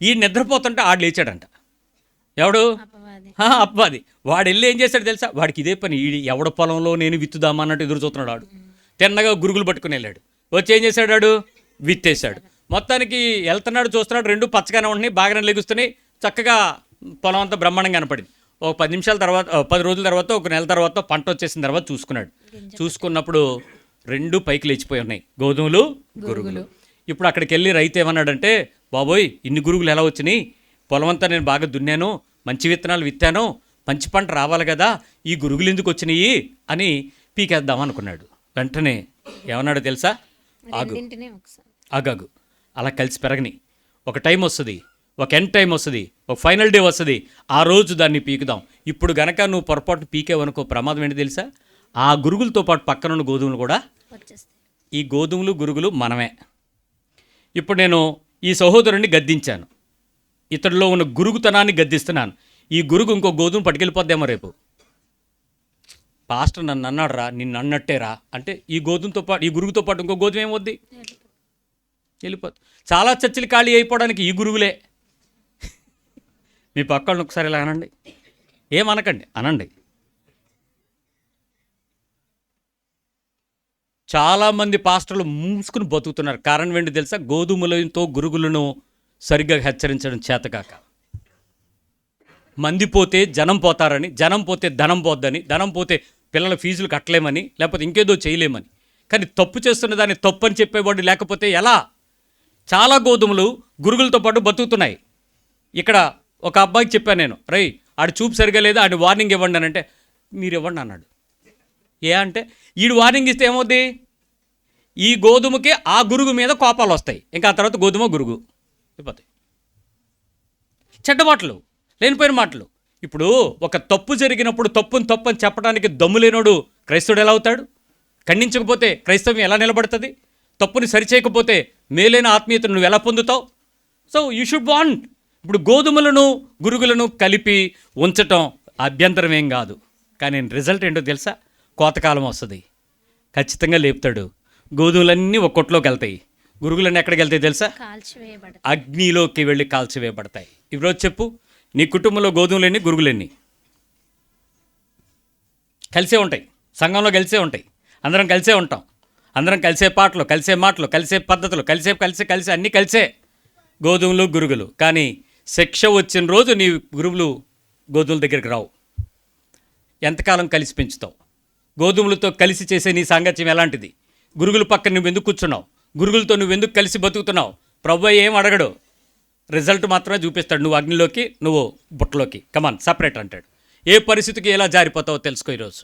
Speaker 1: ఈ నిద్రపోతుంటే ఆడు లేచాడంట. ఎవడు? అప్పది. వాడు వెళ్ళి ఏం చేశాడు తెలుసా? వాడికి ఇదే పని. ఎవడ పొలంలో నేను విత్తుదామన్నట్టు ఎదురు చూస్తున్నాడు. ఆడు తిన్నగా గురుగులు పట్టుకుని వెళ్ళాడు. వచ్చి ఏం చేశాడు? ఆడు విత్తేశాడు. మొత్తానికి వెళ్తున్నాడు, చూస్తున్నాడు, 2 పచ్చగానే ఉంటున్నాయి, బాగానే లెగుస్తున్నాయి, చక్కగా పొలం అంతా బ్రహ్మాండంగా కనపడింది. ఒక 10 నిమిషాల తర్వాత 10 రోజుల తర్వాత ఒక నెల తర్వాత పంట వచ్చేసిన తర్వాత చూసుకున్నాడు. చూసుకున్నప్పుడు 2 పైకి లేచిపోయి ఉన్నాయి, గోధుమలు గురుగులు. ఇప్పుడు అక్కడికి వెళ్ళి రైతు ఏమన్నాడంటే, బాబోయ్ ఇన్ని గురుగులు ఎలా వచ్చినాయి, పొలం అంతా నేను బాగా దున్నాను, మంచి విత్తనాలు విత్తాను, మంచి పంట రావాలి కదా, ఈ గురుగులు ఎందుకు వచ్చినాయి అని పీకేద్దాం అనుకున్నాడు. వెంటనే ఏమన్నాడో తెలుసా, ఆగు
Speaker 2: రెండింటినీ ఒకసారి
Speaker 1: ఆగాగు, అలా కలిసి పెరగని, ఒక టైం వస్తుంది, ఒక ఎండ్ టైం వస్తుంది, ఒక ఫైనల్ డే వస్తుంది, ఆ రోజు దాన్ని పీకుదాం. ఇప్పుడు గనక నువ్వు పొరపాటు పీకేవనుకో ప్రమాదం ఏంటి తెలుసా, ఆ గురుగులతో పాటు పక్కనున్న గోధుమలు కూడా,
Speaker 2: వచ్చేస్తాయి.
Speaker 1: ఈ గోధుమలు గురుగులు మనమే. ఇప్పుడు నేను ఈ సహోదరుణ్ణి గద్దించాను, ఇతడిలో ఉన్న గురుగుతనాన్ని గద్దిస్తున్నాను. ఈ గురుగు ఇంకో గోధుమ పట్టుకెళ్ళిపోద్దేమో రేపు. పాస్టర్ నన్ను అన్నాడు రా, నిన్ను అన్నట్టేరా అంటే ఈ గోధుమతో పాటు ఈ గురుగుతో పాటు ఇంకో గోధుమ ఏమవుద్ది, వెళ్ళిపోద్ది. చాలా చర్చలు ఖాళీ అయిపోవడానికి ఈ గురుగులే. మీ పక్కన ఒకసారి ఇలా అనండి, ఏమనకండి, అనండి. చాలామంది పాస్టర్లు మూసుకుని బతుకుతున్నారు. కారణం ఏంటి తెలుసా, గోధుమలతో గురుగులను సరిగ్గా హెచ్చరించడం చేతకాక. మంది పోతే జనం పోతారని, జనం పోతే ధనం పోద్దని, ధనం పోతే పిల్లల ఫీజులు కట్టలేమని, లేకపోతే ఇంకేదో చేయలేమని. కానీ తప్పు చేస్తున్న దాన్ని తప్పు అని చెప్పేవాడు లేకపోతే ఎలా? చాలా గోధుమలు గురుగులతో పాటు బతుకుతున్నాయి. ఇక్కడ ఒక అబ్బాయికి చెప్పాను నేను, రై ఆడి చూపు సరిగా లేదా, ఆడి వార్నింగ్ ఇవ్వండి అని అంటే, మీరు ఇవ్వండి అన్నాడు. ఏ అంటే ఈడు వార్నింగ్ ఇస్తే ఏమవుద్ది, ఈ గోధుమకి ఆ గురుగు మీద కోపాలు వస్తాయి, ఇంకా ఆ తర్వాత గోధుమ గురుగు అయిపోతాయి. చెడ్డ మాటలు, లేనిపోయిన మాటలు. ఇప్పుడు ఒక తప్పు జరిగినప్పుడు తప్పుని తప్పని చెప్పడానికి దమ్ము లేనోడు క్రైస్తవుడు ఎలా అవుతాడు? ఖండించకపోతే క్రైస్తవ్యం ఎలా నిలబడుతుంది? తప్పుని సరిచేయకపోతే మేలైన ఆత్మీయతను నువ్వు ఎలా పొందుతావు? So you should want. ఇప్పుడు గోధుమలను గురుగులను కలిపి ఉంచటం అభ్యంతరం ఏం కాదు, కానీ రిజల్ట్ ఏంటో తెలుసా, కోతకాలం వస్తుంది, ఖచ్చితంగా లేపుతాడు. గోధుమలన్నీ ఒక కొట్లోకి వెళ్తాయి, గురుగులన్నీ ఎక్కడికి వెళ్తాయి తెలుసా,
Speaker 2: కాల్చివేయబడతాయి,
Speaker 1: అగ్నిలోకి వెళ్ళి కాల్చివేయబడతాయి. ఈరోజు చెప్పు, నీ కుటుంబంలో గోధుమలెన్ని గురుగులెన్ని? కలిసే ఉంటాయి, సంఘంలో కలిసే ఉంటాయి, అందరం కలిసే ఉంటాం, అందరం కలిసే పాటలు, కలిసే మాటలు, కలిసే పద్ధతులు, కలిసే అన్నీ కలిసే గోధుమలు గురుగులు. కానీ శిక్ష వచ్చిన రోజు నీ గురువులు గోధుమల దగ్గరికి రావు. ఎంతకాలం కలిసి పెంచుతావు? గోధుమలతో కలిసి చేసే నీ సాంగత్యం ఎలాంటిది? గురుగుల పక్కన నువ్వు ఎందుకు కూర్చున్నావు? గురుగులతో నువ్వు ఎందుకు కలిసి బతుకుతున్నావు? ప్రభువు ఏం అడగడు, రిజల్ట్ మాత్రమే చూపిస్తాడు. నువ్వు అగ్నిలోకి, నువ్వు బుట్టలోకి, కమాన్ సపరేట్ అంటాడు. ఏ పరిస్థితికి ఎలా జారిపోతావో తెలుసుకో. ఈరోజు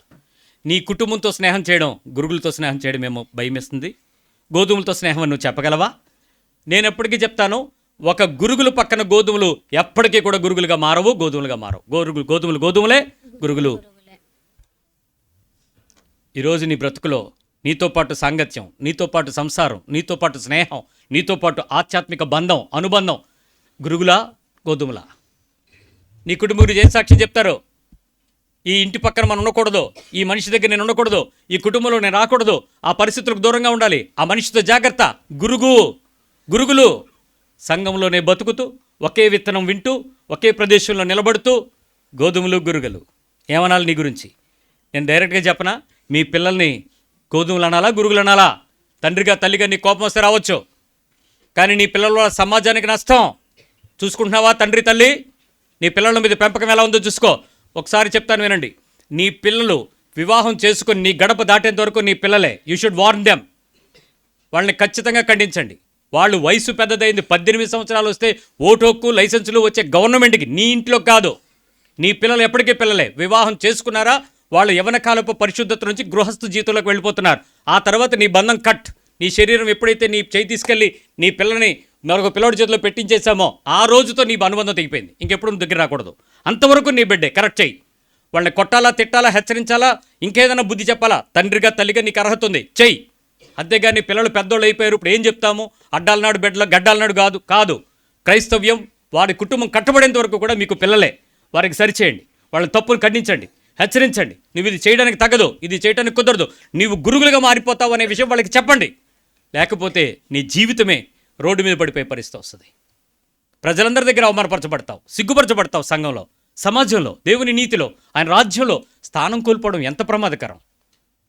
Speaker 1: నీ కుటుంబంతో స్నేహం చేయడం, గురుగులతో స్నేహం చేయడం ఏమో భయమేస్తుంది. గోధుమలతో స్నేహం అని నువ్వు చెప్పగలవా? నేను ఎప్పటికీ చెప్తాను, ఒక గురుగులు పక్కన గోధుమలు ఎప్పటికీ కూడా గురుగులుగా మారవు, గోధుమలుగా మారవు. గోధుమలు గోధుమలే, గురుగులు. ఈరోజు నీ బ్రతుకులో నీతో పాటు సాంగత్యం, నీతో పాటు సంసారం, నీతో పాటు స్నేహం, నీతో పాటు ఆధ్యాత్మిక బంధం, అనుబంధం గురుగులా, గోధుమలా? నీ కుటుంబం గురించి ఏం సాక్ష్యం చెప్తారో? ఈ ఇంటి పక్కన మనం ఉండకూడదు, ఈ మనిషి దగ్గర నేను ఉండకూడదు, ఈ కుటుంబంలో నేను రాకూడదు, ఆ పరిస్థితులకు దూరంగా ఉండాలి, ఆ మనిషితో జాగ్రత్త. గురుగులు సంఘంలోనే బతుకుతూ, ఒకే విత్తనం వింటూ, ఒకే ప్రదేశంలో నిలబడుతూ, గోధుమలు గురుగులు. ఏమనాలి నీ గురించి? నేను డైరెక్ట్గా చెప్పనా, మీ పిల్లల్ని గోధుమలు అనాలా, గురుగులు అనాలా? తండ్రిగా తల్లిగా నీ కోపం వస్తే రావచ్చు, కానీ నీ పిల్లల వల్ల సమాజానికి నష్టం. చూసుకుంటున్నావా తండ్రి తల్లి? నీ పిల్లల మీద పెంపకం ఎలా ఉందో చూసుకో. ఒకసారి చెప్తాను వినండి, నీ పిల్లలు వివాహం చేసుకుని నీ గడప దాటేంత వరకు నీ పిల్లలే. You should warn them. వాళ్ళని ఖచ్చితంగా ఖండించండి. వాళ్ళు వయసు పెద్దదైంది, 18 సంవత్సరాలు వస్తే ఓటు హక్కు, లైసెన్సులు వచ్చే గవర్నమెంట్కి, నీ ఇంట్లో కాదు. నీ పిల్లలు ఎప్పటికీ పిల్లలే. వివాహం చేసుకున్నారా, వాళ్ళు యవ్వన కాలపు పరిశుద్ధత నుంచి గృహస్థ జీవితంలోకి వెళ్ళిపోతున్నారు. ఆ తర్వాత నీ బంధం కట్. నీ శరీరం ఎప్పుడైతే నీ చేయి తీసుకెళ్ళి నీ పిల్లని మరొక పిల్లోడి చేతిలో పెట్టించేసామో ఆ రోజుతో నీ అనుబంధం తెగిపోయింది. ఇంకెప్పుడు నువ్వు దగ్గర రాకూడదు. అంతవరకు నీ బిడ్డే. కరెక్ట్ చేయి. వాళ్ళని కొట్టాలా, తిట్టాలా, హెచ్చరించాలా, ఇంకేదైనా బుద్ధి చెప్పాలా, తండ్రిగా తల్లిగా నీకు అర్హత ఉంది, చెయ్యి. అంతేగాని పిల్లలు పెద్దోళ్ళు అయిపోయారు, ఇప్పుడు ఏం చెప్తాము, అడ్డాలనాడు బెడ్ల గడ్డాలనాడు కాదు. క్రైస్తవ్యం వారి కుటుంబం కట్టబడేంత వరకు కూడా మీకు పిల్లలే. వారికి సరిచేయండి, వాళ్ళ తప్పును ఖండించండి, హెచ్చరించండి. నువ్వు ఇది చేయడానికి తగదు, ఇది చేయడానికి కుదరదు, నీవు గురుగులుగా మారిపోతావు అనే విషయం వాళ్ళకి చెప్పండి. లేకపోతే నీ జీవితమే రోడ్డు మీద పడిపోయే పరిస్థితి వస్తుంది. ప్రజలందరి దగ్గర అవమానపరచబడతావు, సిగ్గుపరచబడతావు. సంఘంలో, సమాజంలో, దేవుని నీతిలో, ఆయన రాజ్యంలో స్థానం కోల్పోవడం ఎంత ప్రమాదకరం.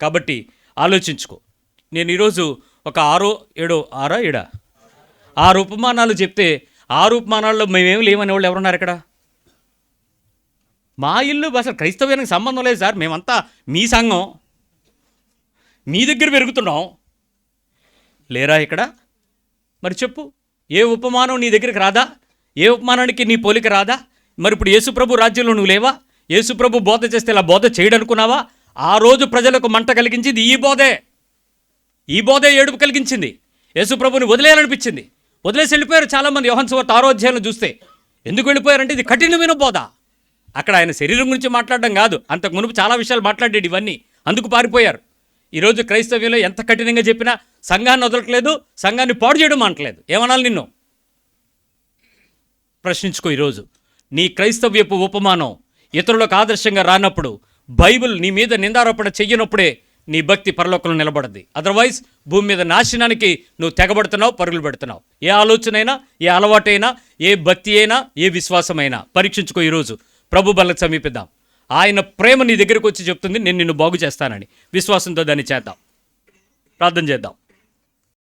Speaker 1: కాబట్టి ఆలోచించుకో. నేను ఈరోజు ఒక 6 ఉపమానాలు చెప్తే 6 ఉపమానాల్లో మేమేమి లేవనే వాళ్ళు ఎవరున్నారు ఇక్కడ? మా ఇల్లు అసలు క్రైస్తవ్యానికి సంబంధం లేదు సార్, మేమంతా మీ సంఘం, మీ దగ్గర పెరుగుతున్నాం. లేరా ఇక్కడ? మరి చెప్పు, ఏ ఉపమానం నీ దగ్గరికి రాదా? ఏ ఉపమానానికి నీ పోలిక రాదా? మరి ఇప్పుడు యేసుప్రభు రాజ్యంలో నువ్వు లేవా? యేసుప్రభు బోధ చేస్తే ఇలా బోధ చేయడనుకున్నావా? ఆ రోజు ప్రజలకు మంట కలిగించింది ఈ బోధే ఏడుపు కలిగించింది. యేసుప్రభుని వదిలేయాలనిపించింది, వదిలేసి వెళ్ళిపోయారు చాలామంది. యోహాను సువార్త 6వ అధ్యాయంలో చూస్తే ఎందుకు వెళ్ళిపోయారంటే ఇది కఠినమైన బోధ. అక్కడ ఆయన శరీరం గురించి మాట్లాడడం కాదు, అంతకు మునుపు చాలా విషయాలు మాట్లాడేది ఇవన్నీ, అందుకు పారిపోయారు. ఈరోజు క్రైస్తవ్యంలో ఎంత కఠినంగా చెప్పినా సంఘాన్ని వదలట్లేదు, సంఘాన్ని పాడు చేయడం అనట్లేదు. ఏమనాలి నిన్ను? ప్రశ్నించుకో. ఈరోజు నీ క్రైస్తవ్యపు ఉపమానం ఇతరులకు ఆదర్శంగా రానప్పుడు, బైబిల్ నీ మీద నిందారోపణ చెయ్యనప్పుడే నీ భక్తి పరలోకంలో నిలబడద్ది. అదర్వైజ్ భూమి మీద నాశనానికి నువ్వు తెగబడుతున్నావు, పరుగులు పెడుతున్నావు. ఏ ఆలోచన అయినా, ఏ అలవాటైనా, ఏ భక్తి అయినా, ఏ విశ్వాసమైనా పరీక్షించుకో. ఈరోజు ప్రభు బలకు సమీపిద్దాం. ఆయన ప్రేమ నీ దగ్గరకు వచ్చి చెప్తుంది, నేను నిన్ను బాగు చేస్తానని. విశ్వాసంతో దాన్ని చేద్దాం, ప్రార్థన చేద్దాం.